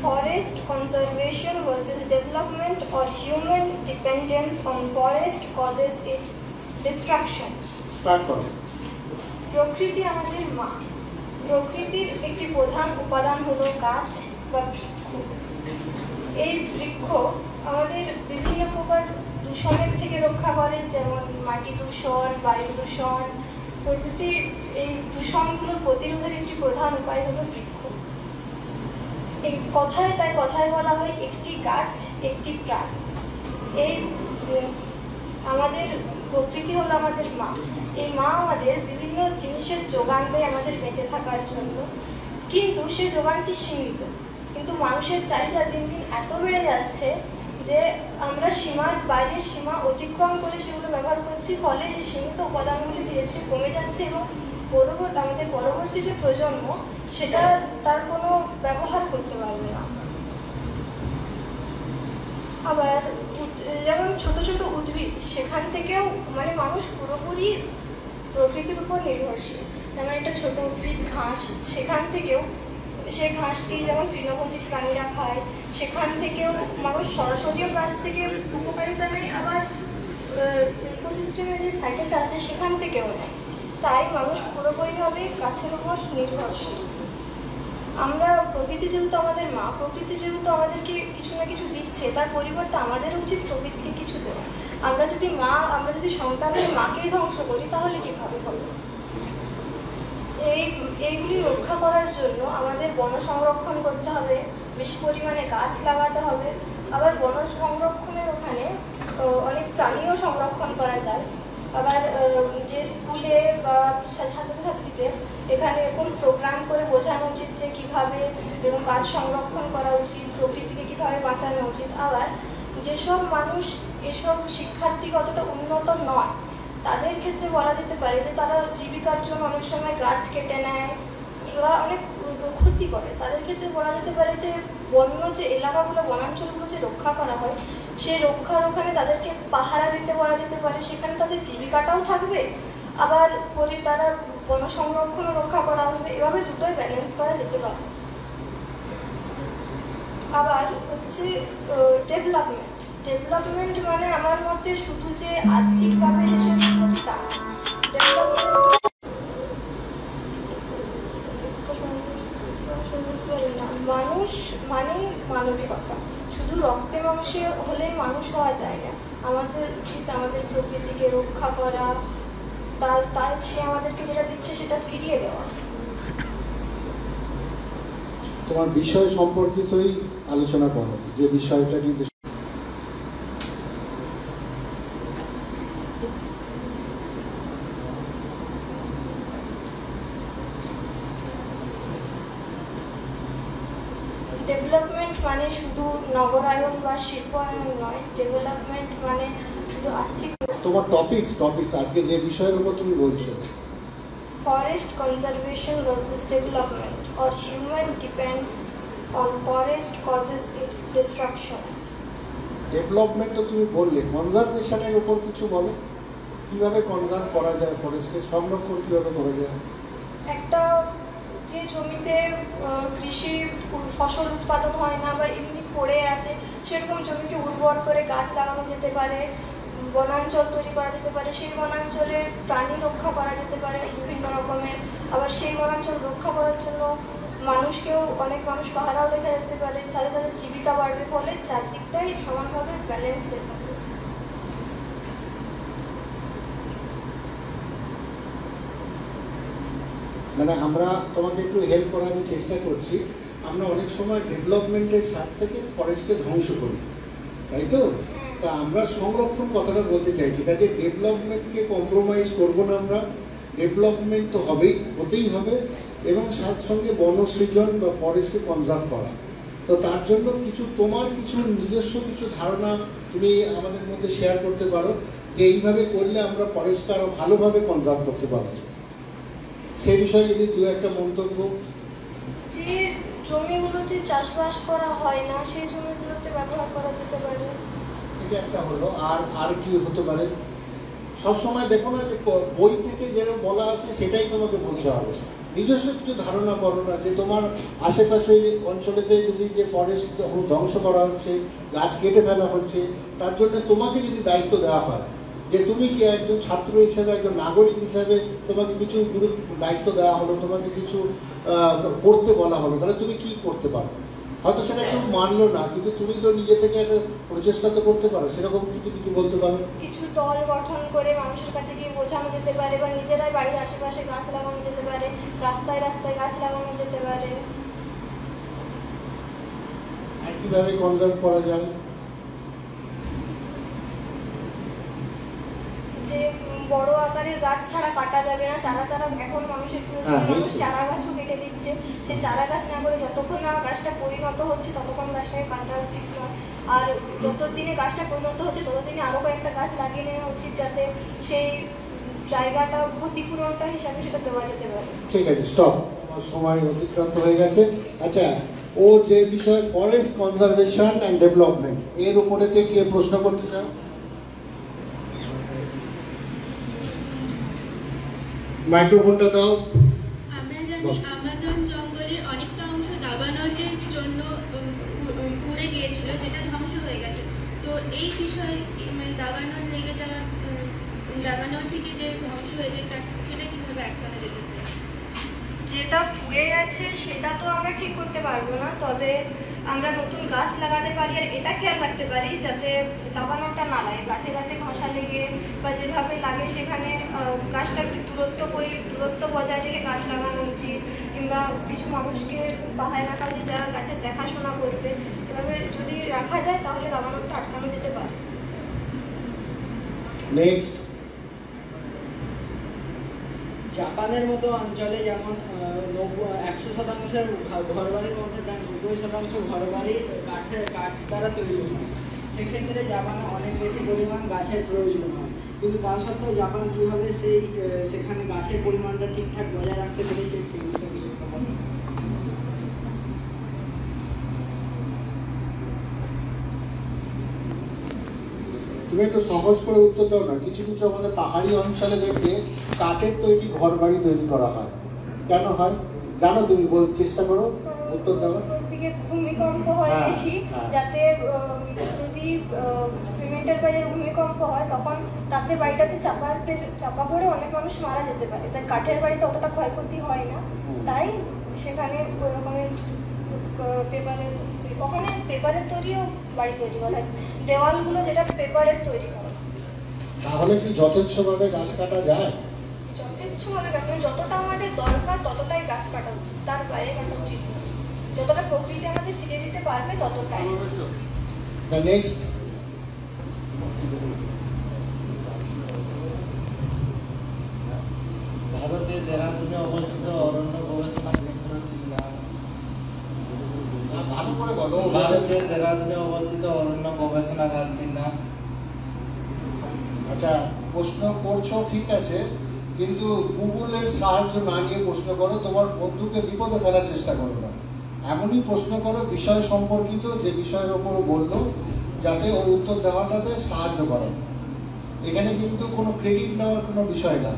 forest conservation versus development or human dependence on forest causes its destruction. প্রকৃতি আমাদের মা। প্রকৃতির একটি প্রধান উপাদান হলো গাছ বা বৃক্ষ। এই বৃক্ষ আমাদের বিভিন্ন প্রকার দূষণের থেকে রক্ষা করে, যেমন মাটি দূষণ, বায়ু দূষণ প্রভৃতি। এই দূষণগুলো প্রতিরোধের একটি প্রধান উপায় হলো বৃক্ষ। এই কথায় বলা হয় একটি গাছ একটি প্রাণ। এই আমাদের প্রকৃতি হলো আমাদের মা। এই মা আমাদের বিভিন্ন জিনিসের যোগান দেয় আমাদের বেঁচে থাকার জন্য, কিন্তু সেই যোগানটি সীমিত। কিন্তু মানুষের চাহিদা দিন দিন এত বেড়ে যাচ্ছে যে আমরা সীমার বাইরের সীমা অতিক্রম করে সেগুলো ব্যবহার করছি, ফলে এই সীমিত উপাদানগুলি ধীরে ধীরে কমে যাচ্ছে এবং আমাদের পরবর্তী যে প্রজন্ম সেটা তার কোনো ব্যবহার করতে পারবে না। আবার যেমন ছোট ছোট উদ্ভিদ, সেখান থেকেও মানে মানুষ পুরোপুরি প্রকৃতির উপর নির্ভরশীল। যেমন একটা ছোট উদ্ভিদ ঘাস, সেখান থেকেও সে ঘাসটি যেমন তৃণভোজী প্রাণীরা খায়, সেখান থেকেও মানুষ সরাসরিও গাছ থেকে উপকারিতা নেয়, আবার ইকোসিস্টেমের যে সাইকেলটা আছে সেখান থেকেও নেয়। তাই মানুষ পুরোপুরিভাবে গাছের উপর নির্ভরশীল। আমরা প্রকৃতি যেহেতু আমাদের মা, প্রকৃতি যেহেতু আমাদেরকে কিছু না কিছু দিচ্ছে, তার পরিবর্তে আমাদের উচিত প্রকৃতিকে কিছু দেওয়া। আমরা যদি সন্তানের মাকেই ধ্বংস করি তাহলে কিভাবে হবে? এইগুলি রক্ষা করার জন্য আমাদের বন সংরক্ষণ করতে হবে, বেশি পরিমাণে গাছ লাগাতে হবে। আবার বন সংরক্ষণের ওখানে অনেক প্রাণীও সংরক্ষণ করা যায়। আবার যে স্কুলে বা ছাত্রছাত্রীদের এখানে এরকম প্রোগ্রাম করে বোঝানো উচিত যে কীভাবে এবং গাছ সংরক্ষণ করা উচিত, প্রকৃতিকে কীভাবে বাঁচানো উচিত। আবার যেসব মানুষ এসব শিক্ষার্থী অতটা উন্নত নয় তাদের ক্ষেত্রে বলা যেতে পারে যে তারা জীবিকার জন্য অনেক সময় গাছ কেটে নেয় বা অনেক ক্ষতি করে। তাদের ক্ষেত্রে বলা যেতে পারে যে বন্য যে এলাকাগুলো, বনাঞ্চলগুলো যে রক্ষা করা হয়, সেই রক্ষার ওখানে তাদেরকে পাহারা দিতে বলা যেতে পারে। সেখানে তাদের জীবিকাটাও থাকবে, আবার তারা বন সংরক্ষণও রক্ষা করা হবে। এভাবে দুটোই ব্যালেন্স করা যেতে পারে। আবার হচ্ছে ডেভেলপমেন্ট মানে আমার মতে শুধু যে আর্থিকভাবে তা মানুষ মানে মানবিকতা। শুধু রক্তে মাংসে হলেই মানুষ হওয়া যায় না। আমাদের উচিত আমাদের প্রকৃতিকে রক্ষা করা, তার সে আমাদেরকে যেটা দিচ্ছে সেটা ফিরিয়ে দেওয়া।
তোমার বিষয় সম্পর্কিতই আলোচনা করো, যে বিষয়টা কিন্তু
ডেভেলপমেন্ট মানে শুধু নগরায়ন বা শিল্পায়ন নয়। ডেভেলপমেন্ট মানে শুধু আর্থিক।
তোমার টপিকস আজকে যে বিষয়ের উপর তুমি বলছো,
forest conservation versus development, or human depends on forest causes its destruction.
Development তো তুমি বললে, কনজারভেশনের উপর কিছু বলো। কিভাবে কনজার্ভ করা যায়, ফরেস্টকে সংরক্ষণ কিভাবে করা যায়?
একটা যে জমিতে কৃষি ফসল উৎপাদন হয় না বা এমনি পড়ে আছে, সেরকম জমিকে উর্বর করে গাছ লাগানো যেতে পারে, বনাঞ্চল তৈরি করা যেতে পারে। সেই বনাঞ্চলে প্রাণী রক্ষা করা যেতে পারে বিভিন্ন রকমের। আবার সেই বনাঞ্চল রক্ষা করার জন্য অনেক মানুষ পাহারাও রেখে যেতে পারে, সাথে তাদের জীবিকা বাড়বে। ফলে চারদিকটাই সমানভাবে ব্যালেন্স হয়ে থাকে।
মানে আমরা তোমাকে একটু হেল্প করার আমি চেষ্টা করছি। আমরা অনেক সময় ডেভেলপমেন্টের স্বার্থ থেকে ফরেস্টকে ধ্বংস করি, তাই তো? তা আমরা সংরক্ষণ কথাটা বলতে চাইছি, কাজে ডেভেলপমেন্টকে কম্প্রোমাইজ করবো না আমরা। ডেভেলপমেন্ট তো হতেই হবে, এবং সাথ সঙ্গে বনসৃজন বা ফরেস্টকে কনজার্ভ করা। তো তার জন্য তোমার কিছু নিজস্ব কিছু ধারণা তুমি আমাদের মধ্যে শেয়ার করতে পারো, যে এইভাবে করলে আমরা ফরেস্টকে আরো ভালোভাবে কনজার্ভ করতে পারবো। সেই বিষয়ে যদি দু একটা মন্তব্য।
যে জমিগুলোতে চাষবাস করা হয় না সেই জমিগুলোতে ব্যবহার করা যেতে পারে,
এটা একটা হলো। আর কি হতে পারে? সবসময় দেখো না যে বই থেকে যেরকম বলা আছে সেটাই তোমাকে বলতে হবে। নিজস্ব কিছু ধারণা করো না, যে তোমার আশেপাশে অঞ্চলেতে যদি যে ফরেস্ট ধ্বংস করা হচ্ছে, গাছ কেটে ফেলা হচ্ছে, তার জন্য তোমাকে যদি দায়িত্ব দেওয়া হয়, যে তুমি কি একজন ছাত্র হিসেবে, একজন নাগরিক হিসেবে তোমাকে কিছু দায়িত্ব দেওয়া হলো, তোমাকে কিছু করতে বলা হলো, তাহলে তুমি কি করতে পারো? হয়তো সেটা কেউ মানলো না, কিন্তু তুমি তো নিজে থেকে একটা প্রচেষ্টা তো করতে পারো। সেরকম কিছু বলতে পারো।
কিছু দল গঠন করে মানুষের কাছে গিয়ে বোঝানো যেতে পারে, বা নিজেরাই বাড়ির আশেপাশে গাছ লাগানো যেতে পারে, রাস্তায় রাস্তায় গাছ লাগানো যেতে পারে।
আর কিভাবে কনজার্ভ করা যায়?
যে বড় আকারের গাছ ছাড়া কাটা যাবে না, চারা এখন মানুষ চারা গাছও কেটে দিচ্ছে। সেই চারা গাছ না করে যতক্ষণ না গাছটা পরিণত হচ্ছে ততক্ষণ গাছটাকে কাটা উচিত নয়। আর যতদিনে গাছটা পরিণত হচ্ছে ততদিনে আরো কয়েকটা গাছ লাগিয়ে নেওয়া উচিত, যাতে সেই জায়গাটা ক্ষতিপূরণটা হিসাবে সেটা দেওয়া যেতে পারে।
ঠিক আছে, স্টপ, তোমার সময় অতিক্রান্ত হয়ে গেছে। আচ্ছা, ও যে বিষয় ফরেস্ট কনজারভেশন অ্যান্ড ডেভেলপমেন্ট, এর উপরে কি প্রশ্ন করতে চাও? মাইক্রোফোনটা দাও।
আমরা জানি আমাজন জঙ্গলের অনেকটা অংশ চলে গিয়েছিল, যেটা ধ্বংস হয়ে গেছে। তো এই বিষয়ে মানে দাবানল লেগে যাওয়া, দাবানল থেকে যে ধ্বংস হয়ে যায় সেটা কিভাবে আটকানো যেতে পারে?
যেটা পুড়ে গেছে সেটা তো আমরা ঠিক করতে পারবো না, তবে আমরা নতুন গাছ লাগাতে পারি আর এটা খেয়াল রাখতে পারি যাতে দাবানলটা না লাগে। গাছে গাছে ঘষা লেগে বা যেভাবে লাগে সেখানে গাছটা একটু দূরত্ব বজায় রেখে গাছ লাগানো উচিত, কিংবা কিছু মানুষকে বাহায় রাখা উচিত যারা গাছের দেখাশোনা করবে। এভাবে যদি রাখা যায় তাহলে দাবানলটা আটকানো যেতে পারে।
নেক্সট।
জাপানের মতো অঞ্চলে যেমন 100% ঘরবাড়ির মধ্যে প্রায় 90% ঘরবাড়ি কাঠ দ্বারা তৈরি হয়, সেক্ষেত্রে জাপানে অনেক বেশি পরিমাণ গাছের প্রয়োজন হয়। কিন্তু তা সত্ত্বেও জাপান কীভাবে সেখানে গাছের পরিমাণটা ঠিকঠাক বজায় রাখতে পেরেছে সেই বিষয়ে কিছু কথা।
তুমি একটু সহজ করে উত্তর দাও না। কিছু কিছু আমাদের পাহাড়ি অঞ্চলে দেখবে কাঠের তৈরি ঘর বাড়ি তৈরি করা হয়, কেন হয় জানো? তুমি চেষ্টা করো উত্তর দেওয়ার।
দিকে ভূমিকম্প হয় বেশি, যাতে যদি সিমেন্টের বাড়ির ভূমিকম্প হয় তখন তাতে বাড়িটাতে চাপা পড়ে অনেক মানুষ মারা যেতে পারে। তাই কাঠের বাড়িতে অতটা ক্ষয়ক্ষতি হয় না, তাই সেখানে ওই রকমের পেপারের তৈরিও বাড়ি তৈরি করা হয়, দেওয়ালগুলো যেটা পেপারের তৈরি করা।
তাহলে কি যথেচ্ছভাবে গাছ কাটা যায়?
যথেচ্ছভাবে যতটা আমাদের দরকার ততটাই গাছ কাটা উচিত, তার বাইরে কাটা উচিত। যতটা প্রকৃতি আমাদের ফিরে দিতে পারবে ততটাই।
নেক্সট।
ভারতের দেরাদুনে অবস্থিত অরণ্য গবেষণা কেন্দ্রটি
ভালো করে বলো।
ভারতের দেরাদুনে অবস্থিত অরণ্য গবেষণাগারটির নাম।
আচ্ছা, প্রশ্ন করছো ঠিক আছে, কিন্তু গুগলের সাহায্য না নিয়ে প্রশ্ন করো। তোমার বন্ধুকে বিপদে ফেলার চেষ্টা করো না, এমনই প্রশ্ন করো বিষয় সম্পর্কিত, যে বিষয়ের ওপর বললো, যাতে ওর উত্তর দেওয়াটাতে সাহায্য করে। এখানে কিন্তু কোনো ক্রেডিট নেওয়ার কোনো বিষয় না।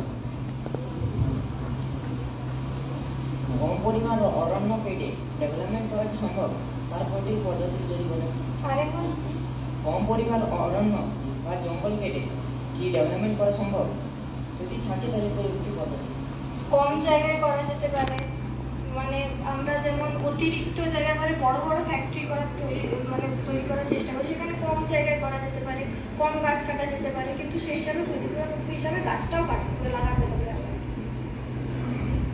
কম পরিমাণ অরণ্য কেটে ডেভেলপমেন্ট করা সম্ভব, তার কয়টি পদ্ধতি যদি বলেন? কম পরিমাণ অরণ্য বা জঙ্গল কেটে কি ডেভেলপমেন্ট করা সম্ভব? যদি থাকে তাহলে তো একটি পদ্ধতি।
কম জায়গায় করা যেতে পারে, মানে আমরা যেমন অতিরিক্ত জায়গায় করে বড় বড় ফ্যাক্টরি তৈরি করার চেষ্টা করি, সেখানে কম জায়গায় করা যেতে পারে, কম গাছ কাটা যেতে পারে, কিন্তু সেই হিসাবে হিসাবে গাছটাও লাগাতে হবে।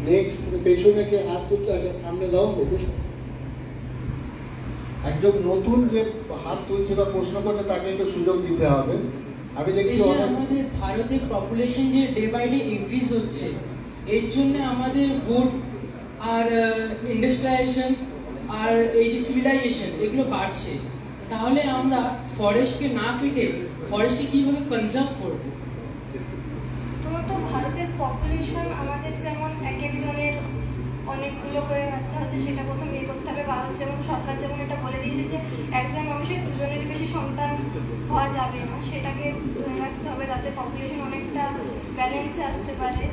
নেক্সট। পেছনে কে হাত তুলছে? আগে সামনে দাও। একদম নতুন যে হাত তুলছে বা প্রশ্ন করছে তাকে একটু সুযোগ দিতে হবে। আমি দেখছি
আমাদের ভারতের পপুলেশন যে ডে বাই ডে ইনক্রিজ হচ্ছে, এর জন্য আমাদের উড আর ইন্ডাস্ট্রিয়ালাইজেশন আর এই যে সিভিলাইজেশন এগুলো বাড়ছে। তাহলে আমরা ফরেস্টকে না কেটে ফরেস্টকে কিভাবে কনজার্ভ করব?
তো ভারতের পপুলেশন আমাদের যেমন এক একজনের অনেকগুলো করে রাখতে হচ্ছে, সেটা প্রথম ইয়ে করতে হবে। ভারত যেমন সরকার যেমন এটা বলে দিয়েছে যে একজন মানুষের দুজনের বেশি সন্তান হওয়া যাবে না, সেটাকে ধরে রাখতে হবে যাতে পপুলেশন অনেকটা ব্যালেন্সে আসতে পারে।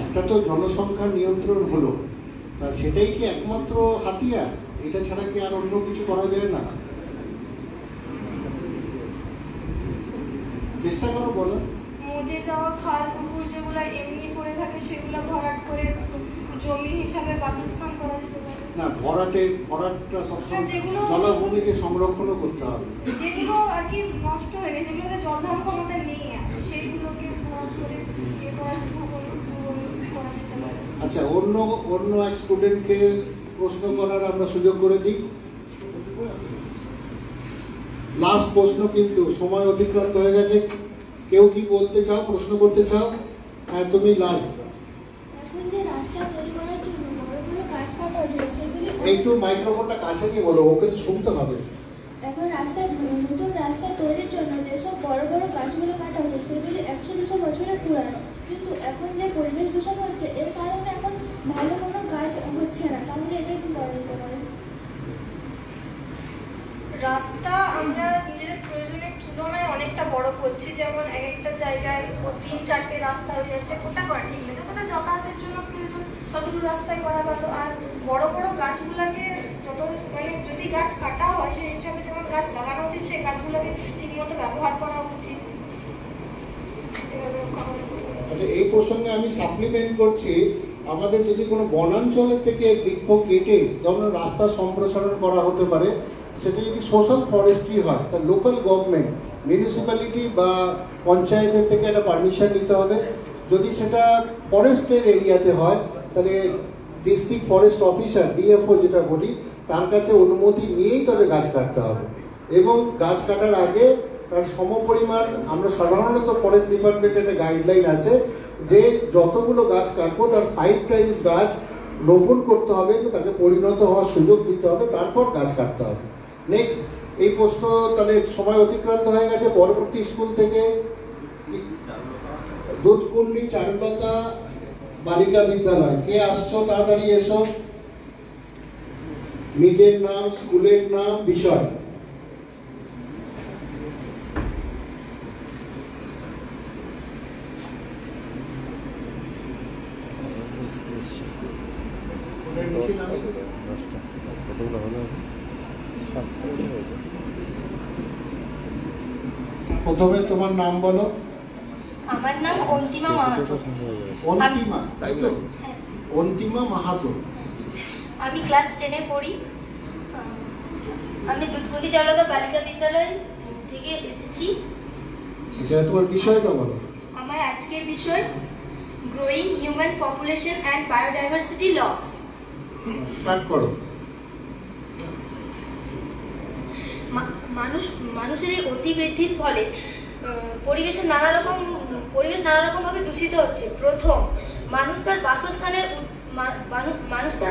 একটা তো জনসংখ্যা নিয়ন্ত্রণ হলো, তা সেটাই কি একমাত্র হাতিয়ার? এটা ছাড়া কি আর অন্য কিছু করা যায় না? চেষ্টা করো বলো।
মজে যাওয়া খাল পুকুর যেগুলো এমনি পড়ে থাকে সেগুলো ভরাট করে জমি হিসাবে বাসস্থান করা যেতে পারে।
না, ভরাটটা সবসময় জলাভূমিকে সংরক্ষণও করতে হবে।
যেগুলো আর কি নষ্ট হয়ে গেছে, যেগুলোতে জল ধারণ ক্ষমতা নেই, সেইগুলোকে ভরাট করে ইয়ে করা যেতে পারে।
আচ্ছা, অন্য এক স্টুডেন্টকে প্রশ্ন করার আমরা সুযোগ করে দিই। লাস্ট প্রশ্ন, কিন্তু সময় অতিক্রান্ত হয়ে গেছে। কেউ কি বলতে চাও, প্রশ্ন করতে চাও? হ্যাঁ, তুমি লাস্ট।
এখন যে রাস্তা তৈরি করার জন্য বড় বড় গাছ কাটা হচ্ছে সেগুলি
একটু মাইক্রোফোনটা কাছে নিয়ে বলো, ওকে তো শুনতে হবে।
এখন নতুন রাস্তা তৈরির জন্য যেসব বড় বড় গাছগুলো কাটা হচ্ছে সেগুলি 100-200 বছরের পুরানো, কিন্তু এখন যে পরিবেশ দূষণ হচ্ছে এর কারণে এখন ভালো কোনো গাছ হচ্ছে না। তাহলে এটা কি করা যেতে পারে?
রাস্তা আমরা নিজেদের প্রয়োজনের তুলনায় অনেকটা বড় করছি, যেমন এক একটা জায়গায় 3-4টে রাস্তা হয়ে যাচ্ছে। ওটা করা ঠিক না, যতটা যাতায়াতের জন্য প্রয়োজন ততটুকু রাস্তায় করা ভালো। আর বড় বড় গাছগুলোকে তত মানে যদি গাছ কাটা হয় সেই হিসাবে যেমন গাছ লাগানো উচিত, সেই গাছগুলোকে ঠিকমতো ব্যবহার করা উচিত।
আচ্ছা, এই প্রসঙ্গে আমি সাপ্লিমেন্ট করছি, আমাদের যদি কোনো বনাঞ্চলের থেকে বৃক্ষ কেটে যেমন রাস্তা সম্প্রসারণ করা হতে পারে, সেটা যদি সোশ্যাল ফরেস্ট্রি হয়, তা লোকাল গভর্নমেন্ট, মিউনিসিপ্যালিটি বা পঞ্চায়েতের থেকে একটা পারমিশন নিতে হবে। যদি সেটা ফরেস্টের এরিয়াতে হয় তাহলে ডিস্ট্রিক্ট ফরেস্ট অফিসার, ডিএফও যেটা বলি, তার কাছে অনুমতি নিয়েই তবে গাছ কাটতে হবে। এবং গাছ কাটার আগে তার সমপরিমাণ, আমরা সাধারণত ফরেস্ট ডিপার্টমেন্টের একটা গাইডলাইন আছে যে যতগুলো গাছ কাটবো তার 5 টাইমস গাছ রোপণ করতে হবে, তাকে পরিণত হওয়ার সুযোগ দিতে হবে, তারপর গাছ কাটতে হবে। নেক্সট, এই প্রশ্ন তাহলে সময় অতিক্রান্ত হয়ে গেছে। পরবর্তী স্কুল থেকে দুধকুন্ডি চারুলতা বালিকা বিদ্যালয় কে আসছো? তাড়াতাড়ি এসো। নিজের নাম, স্কুলের নাম, বিষয়। প্রথমে তোমার নাম বলো।
আমার নাম অন্তিমা মাহাতো।
অন্তিমা, তাই তো? অন্তিমা মাহাতো।
আমি ক্লাস 10-এ পড়ি। আমি দুধকুন্ডি চারুলতা বালিকা বিদ্যালয় থেকে এসেছি।
আচ্ছা, তোমার বিষয়টা বলো।
আমার আজকের বিষয় growing human population and biodiversity loss.
Start করো।
মানুষের এই অতিবৃদ্ধির ফলে পরিবেশ নানা রকম ভাবে দূষিত হচ্ছে। প্রথম, মানুষ তার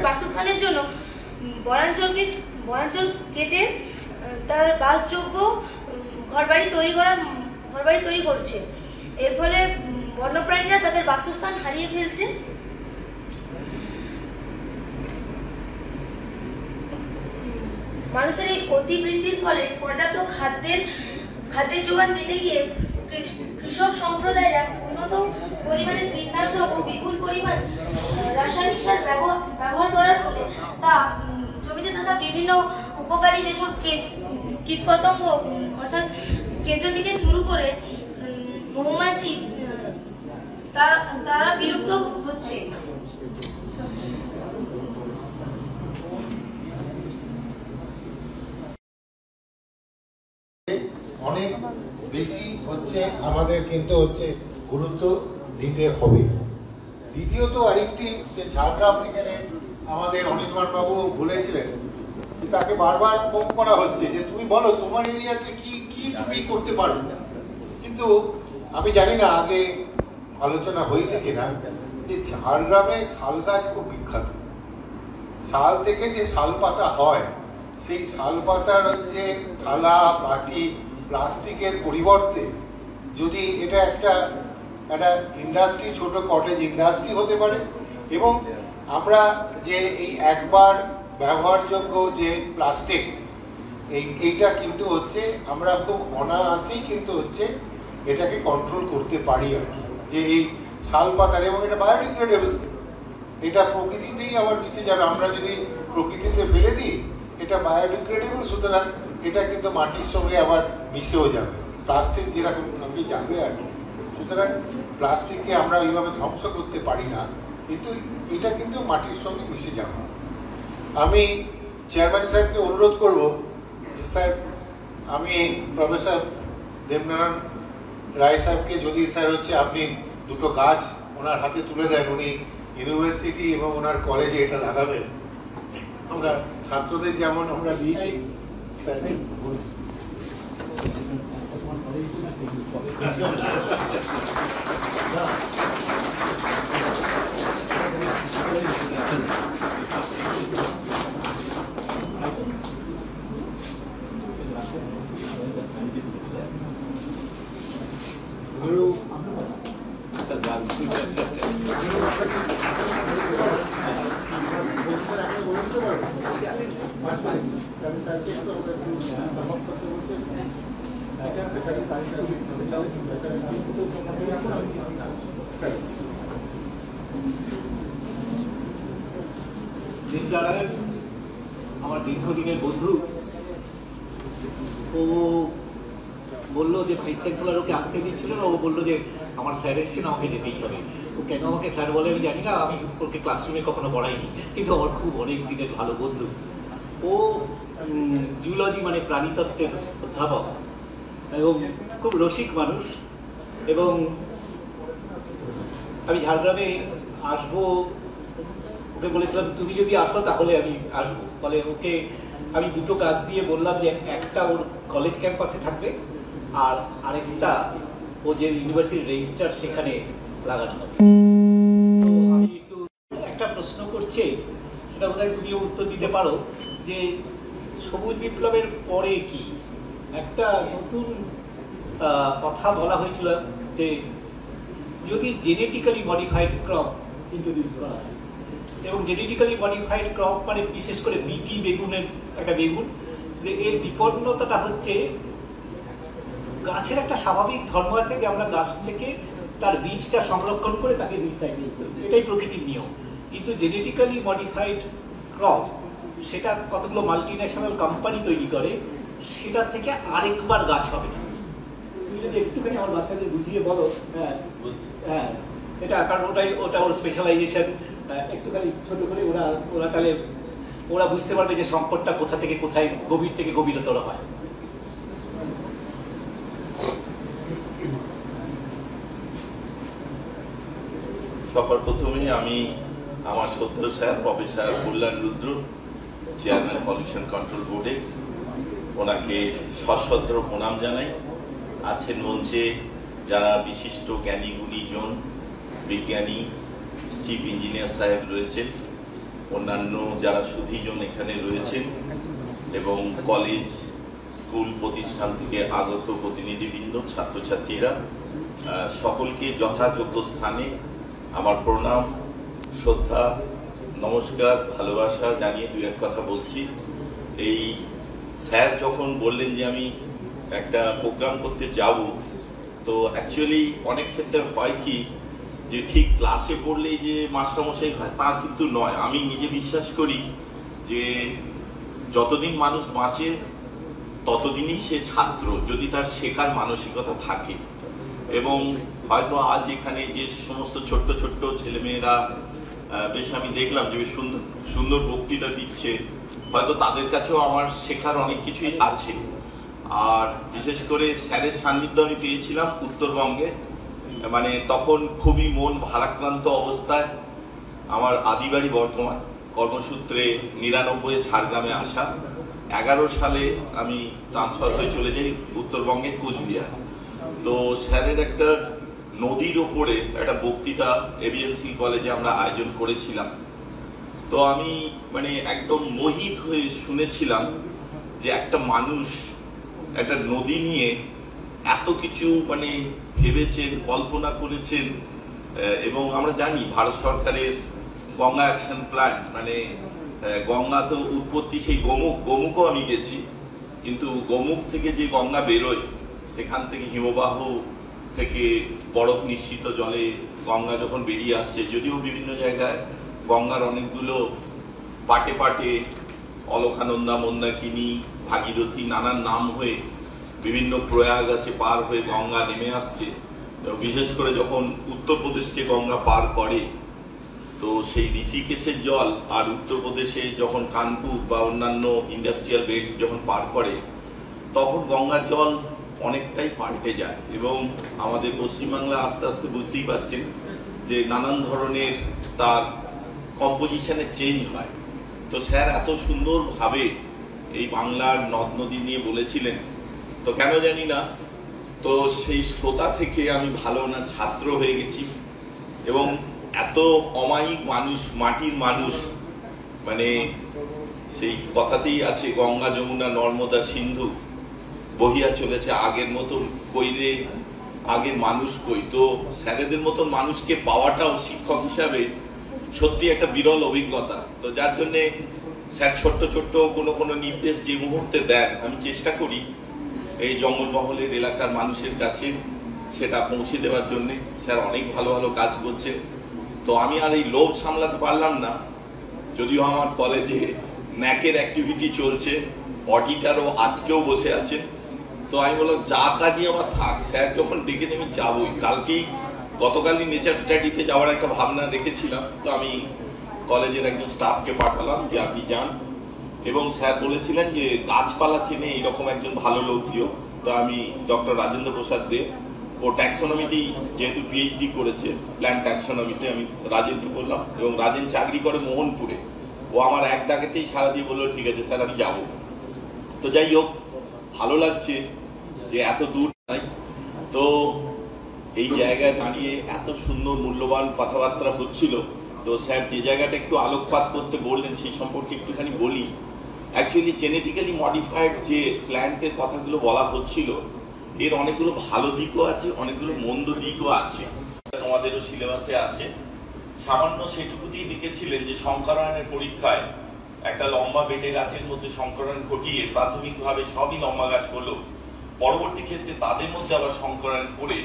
বাসস্থানের জন্য বনাঞ্চল কেটে তার বাসযোগ্য ঘরবাড়ি তৈরি করছে। এর ফলে বন্যপ্রাণীরা তাদের বাসস্থান হারিয়ে ফেলছে। মানুষের এই অতিবৃদ্ধির ফলে পর্যাপ্ত খাদ্যের যোগান দিতে গিয়ে কৃষক সম্প্রদায়রা উন্নত পরিমাণে কীটনাশক ও বিপুল পরিমাণ রাসায়নিক সার ব্যবহার করার ফলে তা জমিতে থাকা বিভিন্ন উপকারী যেসব কীটপতঙ্গ, অর্থাৎ কেঁচো থেকে শুরু করে মৌমাছি, তারা বিলুপ্ত হচ্ছে।
অনেক বেশি হচ্ছে, আমাদের কিন্তু হচ্ছে গুরুত্ব দিতে হবে। দ্বিতীয়ত আরেকটি যে ঝাড়গ্রাম এখানে আমাদের অনির্বাণ বাবু বলেছিলেন যে তাকে বারবার ফোন করা হচ্ছে যে তুমি বলো তোমার এরিয়াতে কি কি তুমি করতে পারো। কিন্তু আমি জানি না আগে আলোচনা হয়েছে কিনা যে ঝাড়গ্রামে শাল গাছ খুব বিখ্যাত। শাল থেকে যে শাল পাতা হয়, সেই শাল পাতার হচ্ছে থালা, বাটি, প্লাস্টিকের পরিবর্তে যদি এটা একটা ইন্ডাস্ট্রি, ছোট কটেজ ইন্ডাস্ট্রি হতে পারে, এবং আমরা যে এই একবার ব্যবহারযোগ্য যে প্লাস্টিক এইটা কিন্তু হচ্ছে আমরা খুব অনায়াসেই কিন্তু হচ্ছে এটাকে কন্ট্রোল করতে পারি আর কি, যে এই শাল পাতার, এবং এটা বায়োডিগ্রেডেবল, এটা প্রকৃতিতেই আবার মিশে যাবে। আমরা যদি প্রকৃতিতে ফেলে দিই এটা বায়োডিগ্রেডেবল, সুতরাং এটা কিন্তু মাটির সঙ্গে আবার মিশেও যাবে, প্লাস্টিক যেরকম সঙ্গে যাবে আর কি। সুতরাং প্লাস্টিককে আমরা এইভাবে ধ্বংস করতে পারি না, কিন্তু এটা কিন্তু মাটির সঙ্গে মিশে যাবে। আমি চেয়ারম্যান সাহেবকে অনুরোধ করব যে স্যার, আমি প্রফেসর দেবনারায়ণ রায় সাহেবকে যদি স্যার হচ্ছে আপনি দুটো গাছ ওনার হাতে তুলে দেন, উনি ইউনিভার্সিটি এবং ওনার কলেজে এটা লাগাবেন। আমরা ছাত্রদের যেমন আমরা দিয়েছি স্যার।
আমার দীর্ঘদিনের বন্ধু, ও বললো যে ভাইস চ্যান্সেলর ওকে আসতে দিচ্ছিল না, ও বললো যে আমার স্যার এসছেন, আমাকে যেতেই হবে। ও কেন আমাকে স্যার বলে আমি জানি না, আমি ওকে ক্লাসরুমে কখনো পড়াইনি, কিন্তু আমার খুব অনেক দিনের ভালো বন্ধু। ও জুলজি মানে প্রাণীতত্ত্বের অধ্যাপক এবং খুব রসিক মানুষ। এবং আমি ঝাড়গ্রামে আসবো, ওকে বলেছিলাম তুমি যদি আসো তাহলে আমি আসবো। ফলে ওকে আমি দুটো কাজ দিয়ে বললাম যে একটা ওর কলেজ ক্যাম্পাসে থাকবে, আর আরেকটা ও যে ইউনিভার্সিটির রেজিস্টার সেখানে লাগানো হবে। তো আমি একটু একটা প্রশ্ন করছি, সেটা বোধহয় তুমিও উত্তর দিতে পারো, যে সবুজ বিপ্লবের পরে কি একটা নতুন কথা বলা হয়েছিল যে যদি জেনেটিক্যালি মডিফাইড ক্রপ ইন্ট্রোডিউস করা হয়, এবং জেনেটিক্যালি মডিফাইড ক্রপ মানে বিশেষ করে বিটি বেগুনের একটা বেগুন, এর বিপন্নতাটা হচ্ছে গাছের একটা স্বাভাবিক ধর্ম আছে যে আমরা গাছ থেকে তার বীজটা সংরক্ষণ করে তাকে রিসাইকেল করি, এটাই প্রকৃতির নিয়ম। কিন্তু জেনেটিক্যালি মডিফাইড ক্রপ সেটা কতগুলো মাল্টিন্যাশনাল কোম্পানি তৈরি করে, সেটা থেকে আরেকবার গাছ হবে না। তুমি যদি একটুখানি আমার বাচ্চাদের বুঝিয়ে বলো। হ্যাঁ হ্যাঁ, এটা কারণ ওটা ওর স্পেশালাইজেশন, একটুখানি ছোট করে ওরা তাহলে ওরা বুঝতে পারবে যে সংকটটা কোথা থেকে কোথায় গভীর থেকে গভীরতর হয়।
সবার প্রথমে আমি আমার সদ্য স্যার প্রফেসর কল্যাণ রুদ্র, চেয়ারম্যান পলিউশন কন্ট্রোল বোর্ডে, ওনাকে সশ্রদ্ধ প্রণাম জানাই। আছেন মঞ্চে যারা বিশিষ্ট জ্ঞানী গুণীজন, বিজ্ঞানী, চিফ ইঞ্জিনিয়ার সাহেব রয়েছেন, অন্যান্য যারা সুধীজন এখানে রয়েছেন, এবং কলেজ স্কুল প্রতিষ্ঠান থেকে আগত প্রতিনিধিবৃন্দ, ছাত্রছাত্রীরা, সকলকে যথাযোগ্য স্থানে আমার প্রণাম, শ্রদ্ধা, নমস্কার, ভালোবাসা জানিয়ে দু এক কথা বলছি। এই স্যার যখন বললেন যে আমি একটা প্রোগ্রাম করতে যাব, তো অ্যাকচুয়ালি অনেক ক্ষেত্রে হয় কি যে ঠিক ক্লাসে পড়লেই যে মাস্টারমশাই হয় তা কিন্তু নয়। আমি নিজে বিশ্বাস করি যে যতদিন মানুষ বাঁচে ততদিনই সে ছাত্র, যদি তার শেখার মানসিকতা থাকে। এবং হয়তো আজ এখানে যে সমস্ত ছোট্ট ছোট্ট ছেলেমেয়েরা বেশ আমি দেখলাম যে বেশ সুন্দর সুন্দর বক্তৃতা দিচ্ছে, হয়তো তাদের কাছেও আমার শেখার অনেক কিছুই আছে। আর বিশেষ করে স্যারের সান্নিধ্য আমি পেয়েছিলাম উত্তরবঙ্গে, মানে তখন খুবই মন ভারাক্রান্ত অবস্থায়। আমার আদিবাড়ি বর্ধমান, কর্মসূত্রে 99 ঝাড়গ্রামে আসা, 11 সালে আমি ট্রান্সফার হয়ে চলে যাই উত্তরবঙ্গে কোচবিহার। তো স্যারের একটা নদীর ওপরে একটা বক্তৃতা এবিএলসি কলেজে আমরা আয়োজন করেছিলাম। তো আমি মানে একদম মোহিত হয়ে শুনেছিলাম যে একটা মানুষ একটা নদী নিয়ে এত কিছু মানে ভেবেছেন, কল্পনা করেছেন। এবং আমরা জানি ভারত সরকারের গঙ্গা অ্যাকশন প্ল্যান, মানে গঙ্গা তো উৎপত্তি সেই গোমুখও আমি গেছি, কিন্তু গোমুখ থেকে যে গঙ্গা বেরোয় সেখান থেকে হিমবাহ থেকে বরফ নিশ্চিত জলে গঙ্গা যখন বেরিয়ে আসছে, যদিও বিভিন্ন জায়গায় গঙ্গার অনেকগুলো পাটে পাটে অলকানন্দা, মন্দাকিনী, ভাগীরথী নানান নাম হয়ে বিভিন্ন প্রয়াগ আছে পার হয়ে গঙ্গা নেমে আসছে। বিশেষ করে যখন উত্তরপ্রদেশকে গঙ্গা পার করে, তো সেই ঋষিকেশের জল আর উত্তরপ্রদেশে যখন কানপুর বা অন্যান্য ইন্ডাস্ট্রিয়াল বেল্ট যখন পার করে, তখন গঙ্গার জল অনেকটাই পাল্টে যায়। এবং আমাদের পশ্চিমবাংলা আস্তে আস্তে বুঝতেই পারছেন যে নানান ধরনের তার কম্পোজিশনে চেঞ্জ হয়। তো স্যার এত সুন্দরভাবে এই বাংলার নদ নদী নিয়ে বলেছিলেন, তো কেন জানি না, তো সেই শ্রোতা থেকে আমি ভালো না ছাত্র হয়ে গেছি। এবং এত অমায়িক মানুষ, মাটির মানুষ, মানে সেই কথাতেই আছে গঙ্গা যমুনা নর্মদা সিন্ধু বহিয়া চলেছে আগের মতন কইরে আগের মানুষ কই। তো স্যারেদের মতন মানুষকে পাওয়াটাও শিক্ষক হিসাবে সত্যি একটা বিরল অভিজ্ঞতা। তো যার জন্যে স্যার ছোট্ট ছোট্ট কোনো নির্দেশ যে মুহূর্তে দেন, আমি চেষ্টা করি এই জঙ্গলমহলের এলাকার মানুষের কাছে সেটা পৌঁছে দেওয়ার জন্যে। স্যার অনেক ভালো ভালো কাজ করছে। তো আমি আর এই লোভ সামলাতে পারলাম না, যদিও আমার কলেজে ন্যাকের অ্যাক্টিভিটি চলছে, অডিটারও আজকেও বসে আছেন। তো আমি বললাম যা কাজই আমার থাক, স্যার যখন ডেকে আমি যাবই। গতকালই নেচার স্টাডিতে যাওয়ার একটা ভাবনা রেখেছিলাম, তো আমি কলেজের একজন স্টাফকে পাঠালাম যে আপনি যান, এবং স্যার বলেছিলেন যে গাছপালা চেনে এরকম একজন ভালো লোক দিও। তো আমি ডক্টর রাজেন্দ্র প্রসাদ দে, ও ট্যাক্সোনমিতেই যেহেতু পিএইচডি করেছে, প্ল্যান্ট ট্যাক্সোনমিতে, আমি রাজেনকে বললাম, এবং রাজেন চাকরি করে মোহনপুরে। ও আমার এক ডাকেতেই সারা দিয়ে বললো ঠিক আছে স্যার আমি যাবো। তো যাই হোক, ভালো লাগছে যে এত দূর নাই, তো এই জায়গায় দাঁড়িয়ে এত সুন্দর মূল্যবান কথাবার্তা হচ্ছিল। তো স্যার যে জায়গাটা একটু আলোকপাত করতে বললেন সেই সম্পর্কে একটুখানি বলি। অ্যাকচুয়ালি জেনেটিক্যালি মডিফাইড যে প্ল্যান্টের কথাগুলো বলা হচ্ছিল, এর অনেকগুলো ভালো দিকও আছে, অনেকগুলো মন্দ দিকও আছে। তোমাদেরও সিলেবাসে আছে। সামান্য সেটুকুতেই লিখেছিলেন যে শঙ্করায়নের পরীক্ষায় একটা লম্বা বেটে গাছের মধ্যে শঙ্করায়ন ঘটিয়ে প্রাথমিকভাবে সবই লম্বা গাছ হলো, পরবর্তী ক্ষেত্রে তাদের মধ্যে আবার শঙ্করায়ন করে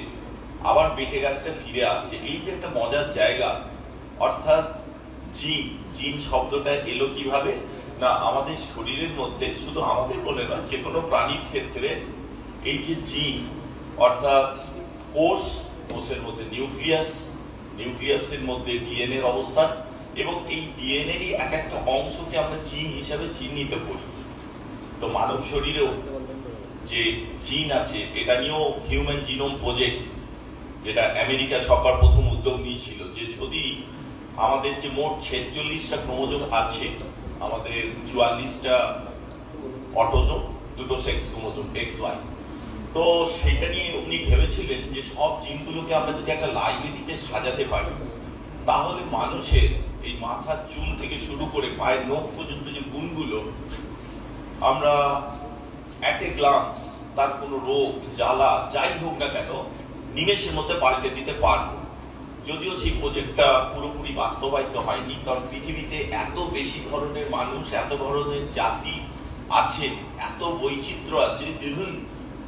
আবার বেটে গাছটা ফিরে আসছে। এই যে একটা মজার জায়গা, অর্থাৎ জিন শব্দটা এলো কিভাবে না, আমাদের শরীরের মধ্যে, শুধু আমাদের বলে নয়, যে কোনো প্রাণীর ক্ষেত্রে এই যে জিন, অর্থাৎ কোষের মধ্যে নিউক্লিয়াসের মধ্যে ডিএনএ এর অবস্থান, এবং এই ডিএনএরই এক একটা অংশকে আমরা জিন হিসাবে চিহ্নিত করি। তো মানব শরীরেও যে জিন আছে, এটা নিয়েও হিউম্যান জিনোম প্রজেক্ট, যেটা আমেরিকা সরকার প্রথম উদ্যোগ নিয়েছিল, যে যদি আমাদের যে মোট 46টা ক্রোমোজোম আছে, আমাদের 44টা অটোজোম, 2টো সেক্স ক্রোমোজোম XY, তো সেটা নিয়ে উনি ভেবেছিলেন যে সব জিনগুলোকে আমরা যদি একটা লাইব্রেরিতে সাজাতে পারি, তাহলে মানুষের এই মাথার চুল থেকে শুরু করে পায়ের নখ পর্যন্ত যে গুণগুলো আমরা অ্যাট এ গ্লান্স, তার কোনো রোগ জ্বালা যাই হোক না কেন নিমেষের মধ্যে পাল্টে দিতে পারবো। যদিও সেই প্রজেক্টটা পুরোপুরি বাস্তবায়িত হয়নি, কারণ পৃথিবীতে এত বেশি ধরনের মানুষ, এত ধরনের জাতি আছে, এত বৈচিত্র্য আছে, ইভেন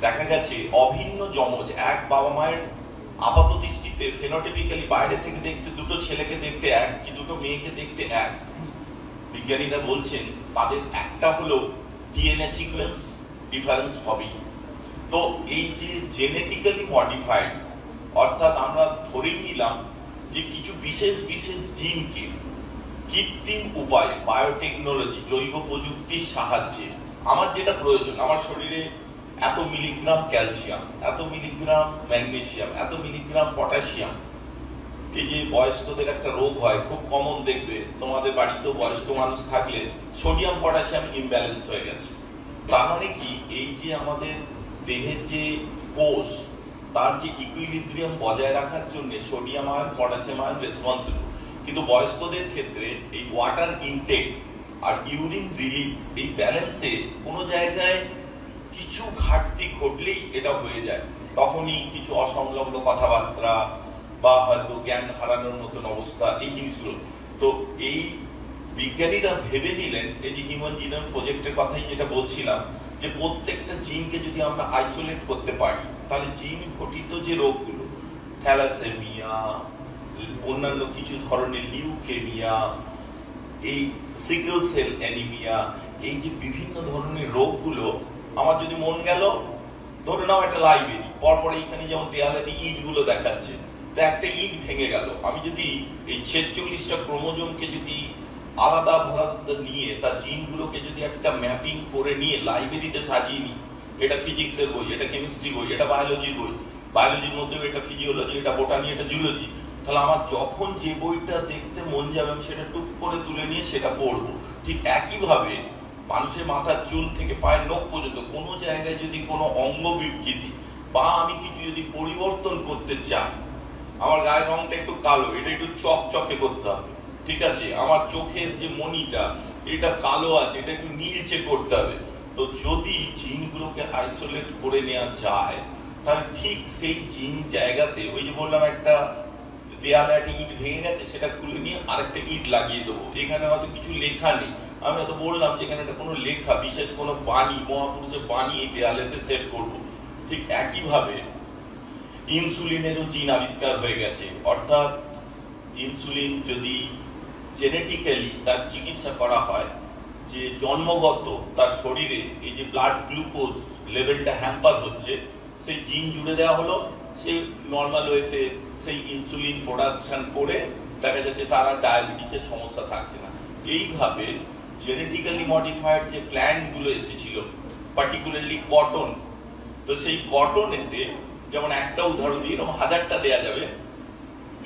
দেখা গেছে অভিন্ন যমজ এক বাবা মায়ের আপাত দৃষ্টিতে ফেনোটিপিক্যালি বাইরে থেকে দেখতে দুটো ছেলেকে দেখতে এক, কি দুটো মেয়েকে দেখতে এক, বিজ্ঞানীরা বলছেন তাদের একটা হলো ডিএনএ সিকোয়েন্স ডিফারেন্স হবে। তো এই যে জেনেটিক্যালি মডিফাইড, অর্থাৎ আমরা ধরেই নিলাম যে কিছু বিশেষ জিনকে কৃত্রিম উপায়ে, বায়োটেকনোলজি, জৈব প্রযুক্তির সাহায্যে আমার যেটা প্রয়োজন, আমার শরীরে এত মিলিগ্রাম ক্যালসিয়াম, এত মিলিগ্রাম ম্যাগনেসিয়াম, এত মিলিগ্রাম পটাশিয়াম। এই যে বয়স্কদের একটা রোগ হয়, খুব কমন দেখবে, তোমাদের বাড়িতেও বয়স্ক মানুষ থাকলে সোডিয়াম পটাশিয়াম ইমব্যালেন্স হয়ে গেছে। তার মানে কি, এই যে আমাদের দেহের যে কোষ, তার যে ইকুইলিব্রিয়াম বজায় রাখার জন্য sodium ion, potassium ion responsible. কিন্তু বয়স্কদের ক্ষেত্রে এই ওয়াটার ইনটেক আর ইউরিন রিলিজ, এই ব্যালেন্সে কোনো জায়গায় কিছু ঘাটতি ঘটলেই এটা হয়ে যায়, তখনই কিছু অসংলগ্ন কথাবার্তা বা হয়তো জ্ঞান হারানোর মতন অবস্থা, এই জিনিসগুলো। তো এই বিজ্ঞানীরা ভেবে নিলেন, এই যে হিউম্যান জিনোম প্রজেক্টের কথাই যেটা বলছিলাম, যে প্রত্যেকটা জিনকে যদি আমরা আইসোলেট করতে পারি, তাহলে জিন ঘটিত যে রোগগুলো, থ্যালাসেমিয়া, অন্যান্য কিছু ধরনের লিউকেমিয়া, এই সিকেল সেল অ্যানিমিয়া, এই যে বিভিন্ন ধরনের রোগগুলো, আমার যদি মন গেল, ধরে নাও একটা লাইব্রেরি, পরপর এইখানে যেমন দেয়ালে ইট গুলো দেখাচ্ছে, তো একটা ইট ভেঙে গেল, আমি যদি এই 46টা ক্রোমোজোমকে যদি আলাদা আলাদা নিয়ে তার জিনগুলোকে যদি একটা ম্যাপিং করে নিয়ে লাইব্রেরিতে সাজিয়ে নিই, এটা ফিজিক্সের বই, এটা কেমিস্ট্রি বই, এটা বায়োলজির বই, বায়োলজির মধ্যেও এটা ফিজিওলজি, এটা বোটানি, এটা জুলজি, তাহলে আমার যখন যে বইটা দেখতে মন যাবে আমি সেটা টুক করে তুলে নিয়ে সেটা পড়বো। ঠিক একইভাবে মানুষের মাথার চুল থেকে পায়ের নখ পর্যন্ত কোনো জায়গায় যদি কোনো অঙ্গ বিকৃতি বা আমি কিছু যদি পরিবর্তন করতে চাই, আমার গায়ের রংটা একটু কালো, এটা একটু চকচকে করতে হবে, ঠিক আছে, আমার চোখের যে মনিটা এটা কালো আছে, এটা একটু নীলচে করতে হবে। তো যদি জিনগুলোকে আইসোলেট করে নেওয়া যায়, তাহলে ঠিক সেই জিন জায়গাতে, ওই যে বললাম একটা দেয়ালে একটা ইট ভেঙে গেছে, সেটা খুলে নিয়ে আরেকটা ইট লাগিয়ে দেবো, এখানে হয়তো কিছু লেখা নেই, আমি হয়তো বললাম যে এখানে কোনো লেখা, বিশেষ কোনো বাণী, মহাপুরুষের বাণী এই দেয়ালেতে সেট করবো। ঠিক একইভাবে ইনসুলিনেরও জিন আবিষ্কার হয়ে গেছে, অর্থাৎ ইনসুলিন যদি জেনেটিক্যালি তার চিকিৎসা করা হয়, যে জন্মগত তার শরীরে এই যে ব্লাড গ্লুকোজ লেভেলটা হ্যাম্পার হচ্ছে, সেই জিন জুড়ে দেওয়া হলো, সে নর্মাল ওয়েতে সেই ইনসুলিন প্রোডাকশন করে দেখা যাচ্ছে তার আর ডায়াবেটিসের সমস্যা থাকছে না। এইভাবে জেনেটিক্যালি মডিফাইড যে প্ল্যান্ট গুলো এসেছিল, পার্টিকুলারলি কটন, তো সেই কটনেতে যেমন একটা উদাহরণ দিয়ে এরকম হাজারটা দেয়া যাবে,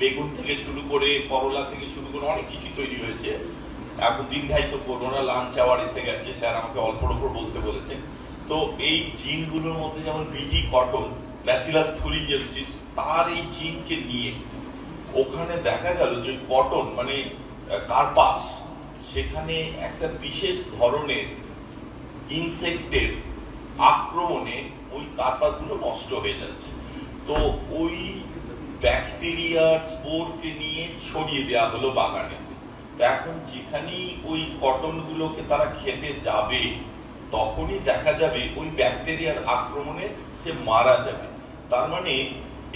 বেগুন থেকে শুরু করে করলা থেকে শুরু করে অনেক কিছু তৈরি হয়েছে। এখন দীর্ঘায়িত করবো না, লাঞ্চ আওয়ার এসে গেছে, স্যার আমাকে অল্পর ওপর বলতে বলেছেন। তো এই জিনগুলোর মধ্যে যেমন বিটি কটন, ব্যাসিলাস থুরিনজেনসিস, তার এই জিনকে নিয়ে ওখানে দেখা গেল যে কটন মানে কার্পাস, সেখানে একটা বিশেষ ধরনের ইনসেক্টের আক্রমণে ওই কার্পাসগুলো নষ্ট হয়ে যাচ্ছে। তো ওই ব্যাকটেরিয়ার স্পোরকে নিয়ে ছড়িয়ে দেওয়া হলো বাগানে। এখন যেখানেই ওই কটনগুলোকে তারা খেতে যাবে তখনই দেখা যাবে ওই ব্যাকটেরিয়ার আক্রমণে সে মারা যাবে। তার মানে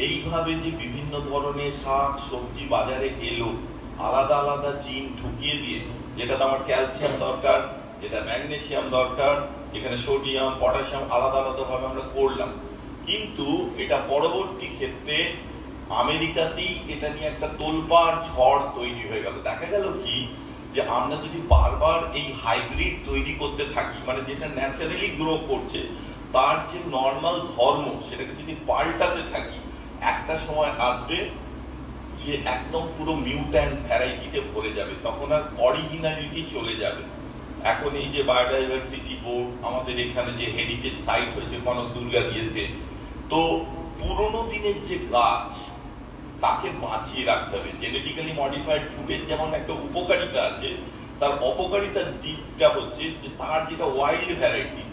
এইভাবে যে বিভিন্ন ধরনের শাক সবজি বাজারে এলো, আলাদা আলাদা জিন ঢুকিয়ে দিয়ে, যেটাতে আমার ক্যালসিয়াম দরকার, যেটা ম্যাগনেসিয়াম দরকার, যেখানে সোডিয়াম পটাশিয়াম আলাদা আলাদা ভাবে আমরা করলাম। কিন্তু এটা পরবর্তী ক্ষেত্রে আমেরিকাতেই এটা নিয়ে একটা তোলপাড় ঝড় তৈরি হয়ে গেল। দেখা গেল কি যে আমরা যদি বারবার এই হাইব্রিড তৈরি করতে থাকি, মানে যেটা ন্যাচারালি গ্রো করছে তার যে নর্মাল ধর্ম সেটাকে যদি পাল্টাতে থাকি, একটা সময় আসবে যে একদম পুরো মিউট্যান্ট ভ্যারাইটিতে ভরে যাবে, তখন আর অরিজিনালিটি চলে যাবে। এখন এই যে বায়োডাইভার্সিটি বোর্ড আমাদের এখানে যে হেরিটেজ সাইট হয়েছে কনক দুর্গা দিয়েতে, তো পুরোনো দিনের যে গাছ তাকে বাঁচিয়ে রাখতে হবে। জেনেটিক্যালি মডিফাইড ফুডের যেমন একটা উপকারিতা আছে, তার অপকারিতার দিকটা হচ্ছে যে তার যেটা ওয়াইল্ড ভ্যারাইটি,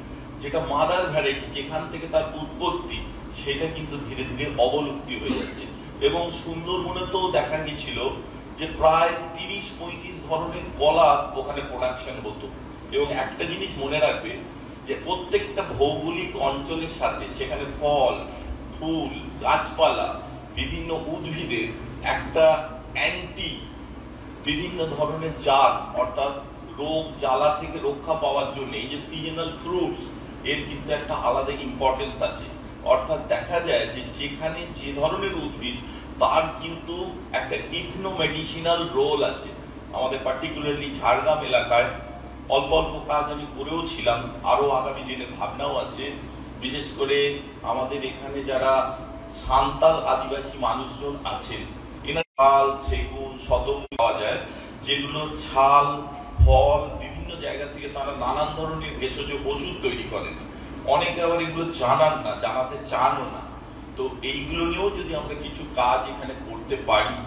যেটা মাদার ভ্যারাইটি, যেখান থেকে তার উৎপত্তি, সেটা কিন্তু ধীরে ধীরে অবলুপ্তি হয়ে যাচ্ছে। এবং সুন্দরবনে তো দেখা গেছিল যে প্রায় 30-35 ধরনের কলা ওখানে প্রোডাকশন হতো। এবং একটা জিনিস মনে রাখবে যে প্রত্যেকটা ভৌগোলিক অঞ্চলের সাথে সেখানে ফল, ফুল, গাছপালা, বিভিন্ন উদ্ভিদের একটা অ্যান্টি বিভিন্ন ধরনের জাত, অর্থাৎ রোগ জ্বালা থেকে রক্ষা পাওয়ার জন্য এই যে সিজনাল ফ্রুটস, এর কিন্তু একটা আলাদা ইম্পর্টেন্স আছে। অর্থাৎ দেখা যায় যে যেখানে যে ধরনের উদ্ভিদ তার কিন্তু একটা ইথনো মেডিসিনাল রোল আছে। আমাদের পার্টিকুলারলি ঝাড়গ্রাম এলাকায় অল্প অল্প কাজ আমি করেও ছিলাম, আরো আগামী দিনে ভাবনাও আছে। বিশেষ করে আমাদের এখানে যারা সান্তাল আদিবাসী মানুষজন আছেন, এনার শাল, সেগুন, শতম পাওয়া যায়, যেগুলো ছাল, ফল বিভিন্ন জায়গা থেকে তারা নানান ধরনের ভেষজ ওষুধ তৈরি করেন। অনেকে আবার এগুলো জানান না, জানাতে চানও না। তো এইগুলো নিয়েও যদি আমরা কিছু কাজ এখানে করতে পারি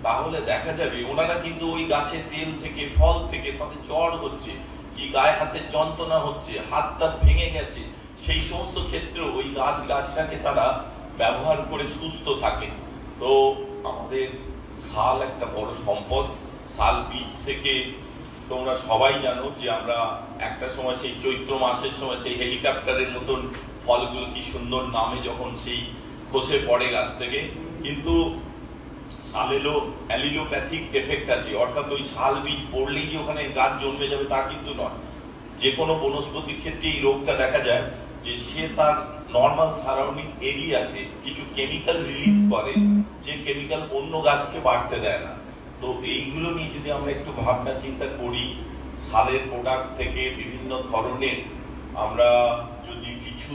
তাহলে দেখা যাবে ওনারা কিন্তু ওই গাছের তেল থেকে, ফল থেকে তাদের জ্বর হচ্ছে, কি গায়ে হাতের যন্ত্রণা হচ্ছে, হাতটা ভেঙে গেছে, সেই সমস্ত ক্ষেত্রে ওই গাছটাকে তারা ব্যবহার করে সুস্থ থাকে। তো আমাদের শাল একটা বড় সম্পদ। শাল বীজ থেকে তোমরা সবাই জানো যে আমরা একটা সময় সেই চৈত্র মাসের সময় সেই হেলিকপ্টারের মতন ফলগুলো কি সুন্দর নামে যখন সেই খসে পড়ে গাছ থেকে, কিন্তু শালেরও অ্যালিলোপ্যাথিক এফেক্ট আছে। অর্থাৎ ওই শাল বীজ পড়লেই যে ওখানে গাছ জন্মে যাবে তা কিন্তু নয়। যে কোনো বনস্পতির ক্ষেত্রে এই রোগটা দেখা যায় যে সে তার নর্মাল সারাউন্ডিং এরিয়াতে কিছু কেমিক্যাল রিলিজ করে, যে কেমিক্যাল অন্য গাছকে বাড়তে দেয় না। তো এইগুলো নিয়ে যদি আমরা একটু ভাবনা চিন্তা করি, শালের প্রোডাক্ট থেকে বিভিন্ন ধরনের আমরা যদি কিছু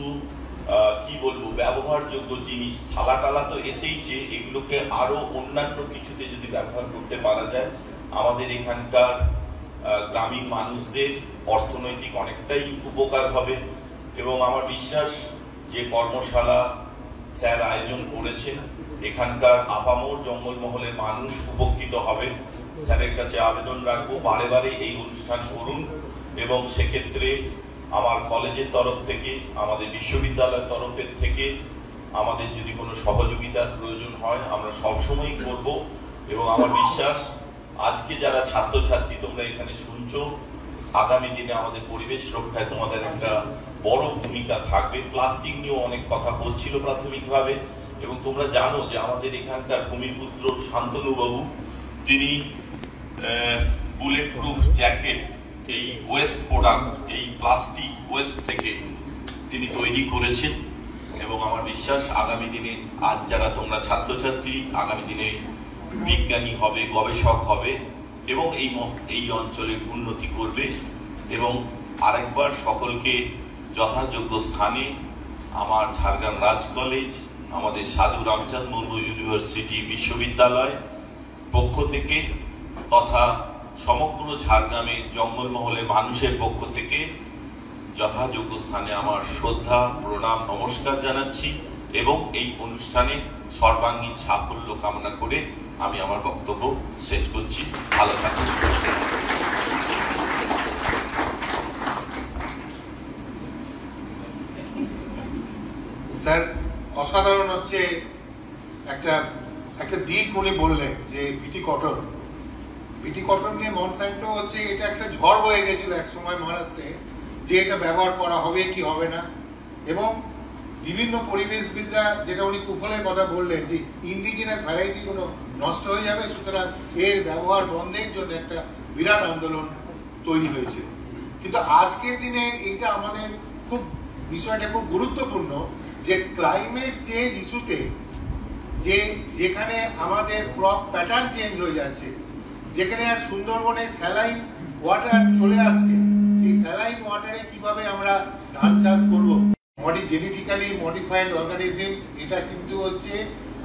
কি বলবো ব্যবহারযোগ্য জিনিস, থালা টালা তো এসেইছে, এগুলোকে আরো অন্যান্য কিছুতে যদি ব্যবহার করতে পারা যায়, আমাদের এখানকার গ্রামীণ মানুষদের অর্থনৈতিক অনেকটাই উপকার হবে। এবং আমার বিশ্বাস যে কর্মশালা স্যার আয়োজন করেছেন, এখানকার আপামর জঙ্গলমহলের মানুষ উপকৃত হবে। স্যারের কাছে আবেদন রাখবো বারে বারে এই অনুষ্ঠান করুন। এবং সেক্ষেত্রে আমার কলেজের তরফ থেকে, আমাদের বিশ্ববিদ্যালয়ের তরফের থেকে আমাদের যদি কোনো সহযোগিতার প্রয়োজন হয় আমরা সবসময়ই করব। এবং আমার বিশ্বাস আজকে যারা ছাত্রছাত্রী তোমরা এখানে শুনছো, আগামী দিনে আমাদের পরিবেশ রক্ষায় তোমাদের একটা বড় ভূমিকা থাকবে। প্লাস্টিক নিয়েও অনেক কথা বলছিল প্রাথমিকভাবে, এবং তোমরা জানো যে আমাদের এখানকার ভূমিপুত্র শান্তনু বাবু তিনি বুলেট প্রুফ জ্যাকেট এই ওয়েস্ট প্রোডাক্ট, এই প্লাস্টিক ওয়েস্ট থেকে তিনি তৈরি করেছেন এবং আমার বিশ্বাস আগামী দিনে আজ যারা তোমরা ছাত্রছাত্রী আগামী দিনে বিজ্ঞানী হবে, গবেষক হবে এবং এই অঞ্চলের উন্নতি করবে। এবং আরেকবার সকলকে যথাযোগ্য স্থানে আমার ঝাড়গ্রাম রাজ কলেজ, আমাদের সাধু রামচাঁদ মুর্মু ইউনিভার্সিটি বিশ্ববিদ্যালয় পক্ষ থেকে তথা সমগ্র ঝাড়গ্রামের জঙ্গলমহলের মানুষের পক্ষ থেকে যথাযোগ্য স্থানে আমার শ্রদ্ধা, প্রণাম, নমস্কার জানাচ্ছি এবং এই অনুষ্ঠানে সর্বাঙ্গীন সাফল্য কামনা করে আমি আমার বক্তব্য শেষ করছি। ভালো থাকুন।
স্যার, অসাধারণ হচ্ছে একটা দিক উনি বললেন যে বিটি কটন নিয়ে মনসান্টো হচ্ছে এটা একটা ঝড় হয়ে গেছিল এক সময় মহারাষ্ট্রে, যে এটা ব্যবহার করা হবে কি হবে না, এবং বিভিন্ন পরিবেশবিদরা যেটা উনি কুফলের কথা বললেন যে ইন্ডিজিনাস ভ্যারাইটি গুলো নষ্ট হয়ে যাবে, সুতরাং এর ব্যবহার বন্ধের জন্য একটা বিরাট আন্দোলন তৈরি হয়েছে। কিন্তু আজকের দিনে এটা আমাদের বিষয়টা খুব গুরুত্বপূর্ণ যে ক্লাইমেট চেঞ্জ ইস্যুতে যেখানে আমাদের ক্রপ প্যাটার্ন চেঞ্জ হয়ে যাচ্ছে, যেখানে আর সুন্দরবনে স্যালাইন ওয়াটার চলে আসছে, সেই স্যালাইন ওয়াটারে কিভাবে আমরা ধান চাষ করব, জেনেটিক্যালি মডিফাইড অর্গানিজমস, এটা কিন্তু হচ্ছে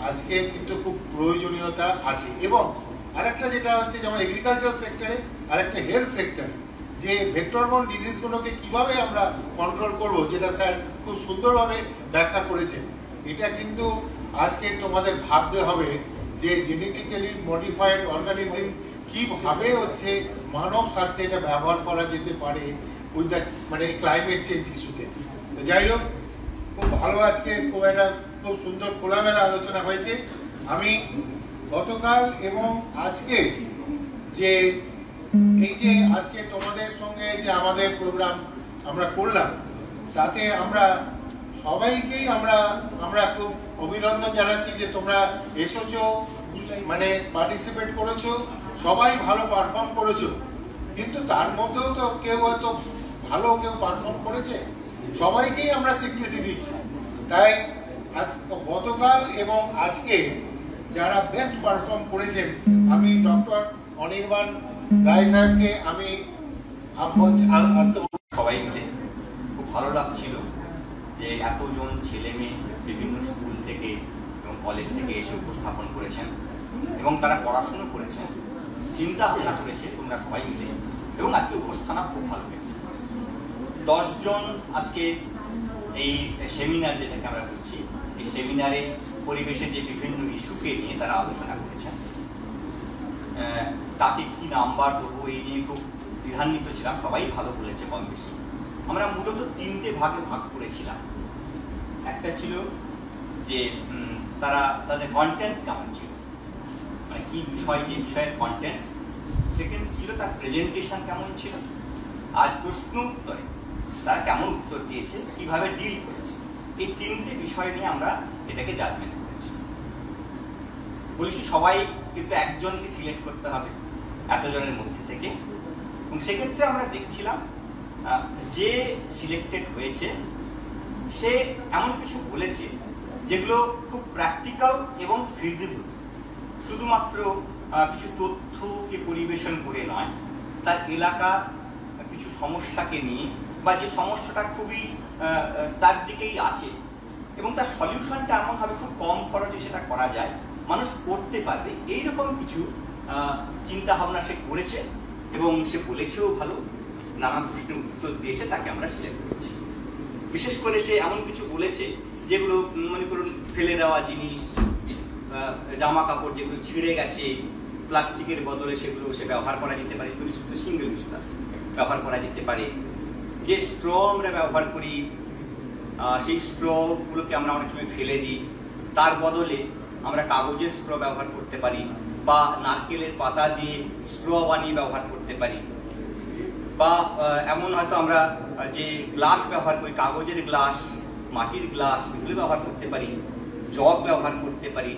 আজকে কিন্তু খুব প্রয়োজনীয়তা আছে। এবং আরেকটা যেটা হচ্ছে যেমন এগ্রিকালচার সেক্টরে, আরেকটা হেলথ সেক্টরে, যে ভেক্টরবর্ন ডিজিজগুলোকে কিভাবে আমরা কন্ট্রোল করব, যেটা স্যার খুব সুন্দরভাবে ব্যাখ্যা করেছেন। এটা কিন্তু আজকে তোমাদের ভাবতে হবে যে জেনেটিক্যালি মডিফাইড অর্গানিজম কিভাবে হচ্ছে মানব স্বার্থে এটা ব্যবহার করা যেতে পারে উইথ দ্য মানে ক্লাইমেট চেঞ্জ ইস্যুতে। যাই হোক, খুব ভালো আজকে খুব সুন্দর খোলামেলা আলোচনা হয়েছে। আমি গতকাল এবং আজকে যে এই যে আজকে তোমাদের সঙ্গে যে আমাদের প্রোগ্রাম আমরা করলাম, তাতে আমরা সবাইকেই আমরা খুব অভিনন্দন জানাচ্ছি যে তোমরা এসেছো, মানে পার্টিসিপেট করেছো, সবাই ভালো পারফর্ম করেছো। কিন্তু তার মধ্যেও তো কেউ হয়তো ভালো কেউ পারফর্ম করেছে, সবাইকেই আমরা স্বীকৃতি দিচ্ছি। তাই গতকাল এবং আজকে যারা বেস্ট পারফর্ম করেছেন, আমি ডক্টর অনির্বাণ রায় সাহেবকে আমি
সবাই মিলে খুব ভালো লাগছিল যে এতজন ছেলে মেয়ে বিভিন্ন স্কুল থেকে এবং কলেজ থেকে এসে উপস্থাপন করেছেন এবং তারা পড়াশুনো করেছেন, চিন্তা ভাবনা করেছে তোমরা সবাই মিলে, এবং আজকে উপস্থাপনা খুব ভালো হয়েছে। 10 জন আজকে এই সেমিনার যেটাকে আমরা করছি, এই সেমিনারে পরিবেশের যে বিভিন্ন ইস্যুকে নিয়ে তারা আলোচনা করেছেন, তাকে কি নাম্বার দেবো এই নিয়ে খুব দ্বিধান্বিত ছিলাম। সবাই ভালো বলেছে কম বেশি। আমরা মূলত 3টে ভাগে ভাগ করেছিলাম। একটা ছিল যে তাদের কন্টেন্টস কেমন ছিল, মানে কি বিষয়, যে বিষয়ের কন্টেন্টস। সেকেন্ড ছিল তার প্রেজেন্টেশন কেমন ছিল, আজ প্রশ্ন উত্তরে তারা কেমন উত্তর দিয়েছে, কিভাবে ডিল করেছে। এই 3টে বিষয় নিয়ে আমরা এটাকে জাজমেন্ট করেছি। বলেছি সবাই কিন্তু একজনকে সিলেক্ট করতে হবে এতজনের মধ্যে থেকে, এবং সেক্ষেত্রে আমরা দেখছিলাম যে সিলেক্টেড হয়েছে সে এমন কিছু বলেছে যেগুলো খুব প্র্যাকটিক্যাল এবং ফিজিবল। শুধুমাত্র কিছু তথ্যকে পরিবেশন করে নয়, তার এলাকার কিছু সমস্যাকে নিয়ে, বা যে সমস্যাটা খুবই চারদিকেই আছে এবং তার সলিউশনটা এমনভাবে খুব কম খরচে সেটা করা যায়, মানুষ করতে পারবে, এইরকম কিছু চিন্তা ভাবনা সে করেছে এবং সে বলেছেও ভালো, নানান প্রশ্নের উত্তর দিয়েছে, তাকে আমরা সিলেক্ট করেছি। বিশেষ করে সে এমন কিছু বলেছে যেগুলো মনে করুন ফেলে দেওয়া জিনিস, জামা কাপড় যেগুলো ছিঁড়ে গেছে, প্লাস্টিকের বদলে সেগুলো সে ব্যবহার করা যেতে পারে, শুধু সিঙ্গেল ইউজ প্লাস্টিক ব্যবহার করা যেতে পারে। যে স্ট্র আমরা ব্যবহার করি সেই স্ট্রগুলোকে আমরা অনেক সময় ফেলে দিই, তার বদলে আমরা কাগজের স্ট্র ব্যবহার করতে পারি, বা নারকেলের পাতা দিয়ে স্ট্র বানিয়ে ব্যবহার করতে পারি, বা এমন হয়তো আমরা যে গ্লাস ব্যবহার করি, কাগজের গ্লাস, মাটির গ্লাস, এগুলো ব্যবহার করতে পারি, জগ ব্যবহার করতে পারি,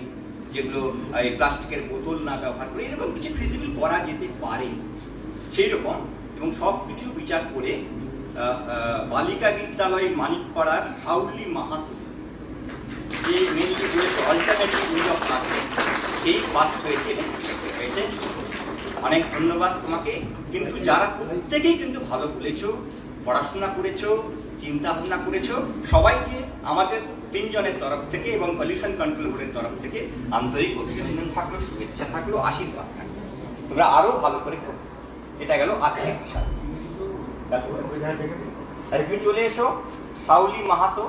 যেগুলো এই প্লাস্টিকের বোতল না ব্যবহার করে, এরকম কিছু ফিজিবল করা যেতে পারে সেই রকম। এবং সব কিছু বিচার করে বালিকা বিদ্যালয় মানিকপাড়ার সাউলি মাহাতো, যে মেনলি রয়েছে অল্টারনেটিভ ওয়ে অফ ক্লাসিং, সেই পাস হয়েছে এবং সিলেক্টেড হয়েছে। অনেক ধন্যবাদ তোমাকে। কিন্তু যারা প্রত্যেকেই কিন্তু ভালো বলেছো, পড়াশোনা করেছো, চিন্তা ভাবনা করেছো, সবাইকে আমাদের 3 জনের তরফ থেকে এবং পলিউশন কন্ট্রোল বোর্ডের তরফ থেকে আন্তরিক অভিনন্দন থাকলো, শুভেচ্ছা থাকলো, আশীর্বাদ থাকলো। তোমরা আরো ভালো করে করবে। এটা গেল আজকের বিষয়। তুমি চলে এসো সাউলি মাহাতো।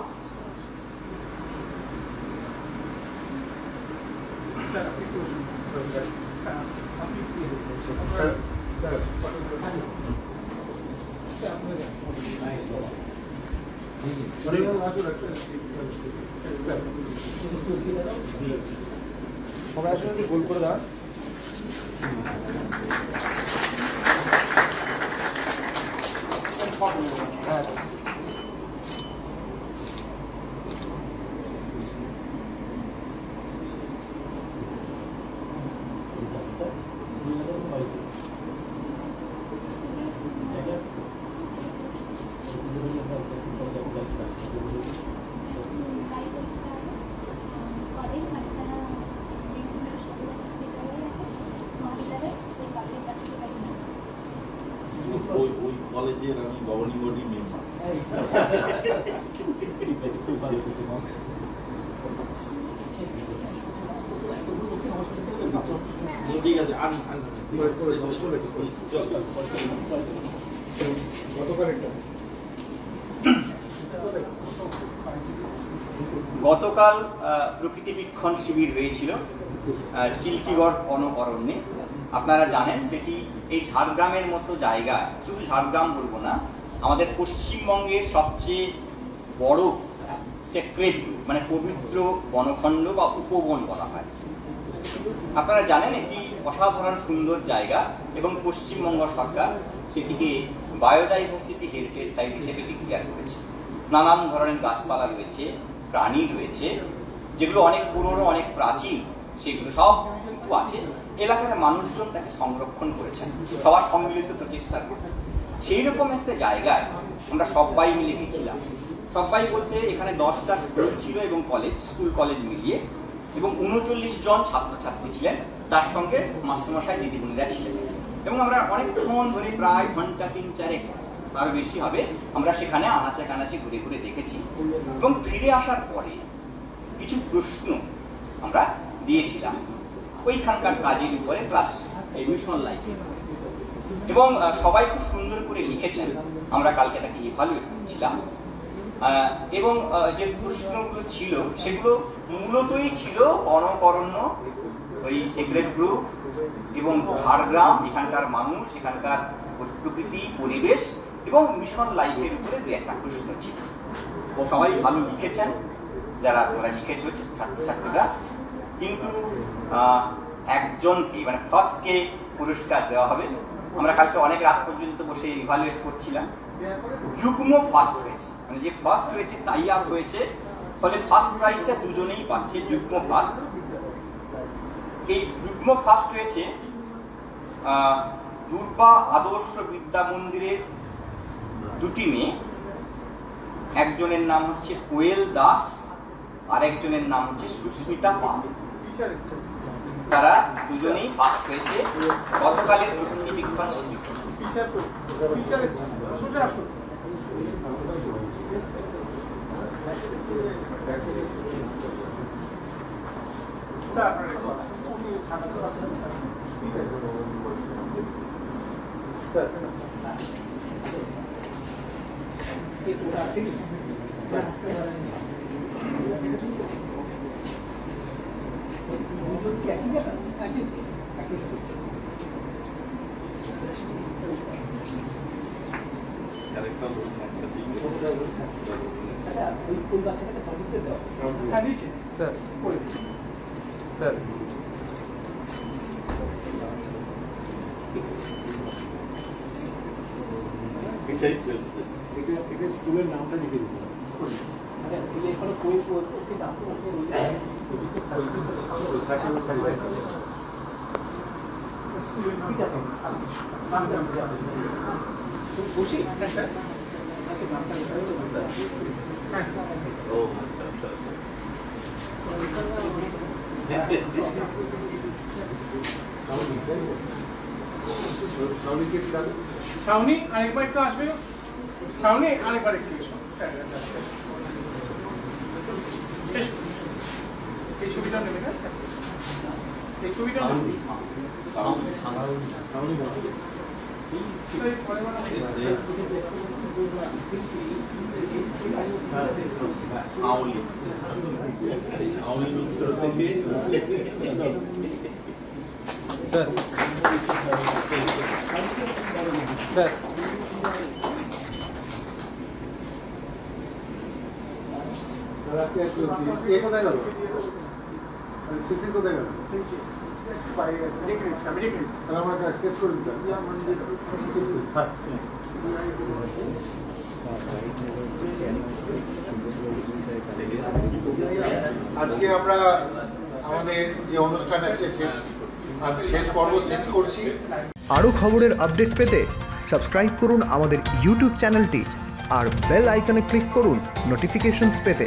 সবাই আসলে গোল করে দেওয়া।
ওই কলেজের আমি গভর্নিং বডি মেম্বার। ঠিক আছে,
গতকাল প্রকৃতি বীক্ষণ শিবির হয়েছিল চিল্কিগড় বনঅরণ্যে। আপনারা জানেন সেটি এই ঝাড়গ্রামের মতো জায়গায়, শুধু ঝাড়গ্রাম বলবো না, আমাদের পশ্চিমবঙ্গের সবচেয়ে বড় সেক্রেট মানে পবিত্র বনখণ্ড বা উপবন বলা হয়। আপনারা জানেন এটি অসাধারণ সুন্দর জায়গা এবং পশ্চিমবঙ্গ সরকার সেটিকে বায়োডাইভার্সিটি হেরিটেজ সাইট হিসেবে ডিক্লেয়ার করেছে। নানান ধরনের গাছপালা রয়েছে, প্রাণী রয়েছে, যেগুলো অনেক পুরনো, অনেক প্রাচীন, সেগুলো সব কিন্তু আছে। এলাকার মানুষজন তাকে সংরক্ষণ করেছেন সবার সম্মিলিত প্রচেষ্টার করে। সেই রকম একটা জায়গায় আমরা সবাই মিলে গেছিলাম। সবাই বলতে এখানে 10টা স্কুল ছিল এবং কলেজ, স্কুল কলেজ মিলিয়ে, এবং 39 জন ছাত্রছাত্রী ছিলেন, তার সঙ্গে মাস্টারমশাই দিদিমণিরা ছিলেন। এবং আমরা অনেকক্ষণ ধরে, প্রায় ঘন্টা 3-4 তার বেশি হবে, আমরা সেখানে আনাচে কানাচে ঘুরে ঘুরে দেখেছি। এবং ফিরে আসার পরে কিছু প্রশ্ন আমরা দিয়েছিলাম ওইখানকার কাজের উপরে, প্লাস মিশন লাইফে, এবং সবাই খুব সুন্দর করে লিখেছেন। আমরা কালকে তাকে ইভালুয়েট করছিলাম এবং যে প্রশ্নগুলো ছিল সেগুলো মূলতই ছিল বনঅরণ্য, ওই সেক্রেট গ্রুপ এবং ঝাড়গ্রাম, এখানকার মানুষ, এখানকার প্রকৃতি, পরিবেশ এবং মিশন লাইফের উপরে 2-1টা প্রশ্ন ছিল। সবাই ভালো লিখেছেন, যারা তোমরা লিখেছ ছাত্রছাত্রীরা। কিন্তু একজনকে মানে ফার্স্টকে পুরস্কার দেওয়া হবে। আমরা কালকে অনেক রাত পর্যন্ত বসে ইভালুয়েট করছিলাম। যুগ্ম ফার্স্ট হয়েছে, মানে যে ফার্স্ট হয়েছে টাই আপ হয়েছে, ফলে ফার্স্ট প্রাইজটা দুজনেই পাচ্ছে, যুগ্ম ফার্স্ট। এই যুগ্ম ফার্স্ট হয়েছে দুর্বা আদর্শ বিদ্যা মন্দিরের 2টি মেয়ে। একজনের নাম হচ্ছে কোয়েল দাস, আরেকজনের নাম হচ্ছে সুস্মিতা পাল। তারা দুজনেই পাস হয়েছে গতকালের প্রকৃতি বিজ্ঞান শিবির।
স্কুলের নামটা লিখে দিতে হবে।
খুব খুশি স্যার
ও আচ্ছা আচ্ছা
শাওনি আরেকবার একটু আসবে শাওনি আরেকবার একটু এসো এই ছবিটা নেবে না এই ছবিটা
স্যার স্যার
কোথায় গেল সিসি কোথায় গেল আমরা শেষ করে দিতাম আজকে আমরা আমাদের যে অনুষ্ঠান আছে শেষ পর্ব শেষ করছি।
আরও খবরের আপডেট পেতে সাবস্ক্রাইব করুন আমাদের ইউটিউব চ্যানেলটি আর বেল আইকনে ক্লিক করুন নোটিফিকেশনস পেতে।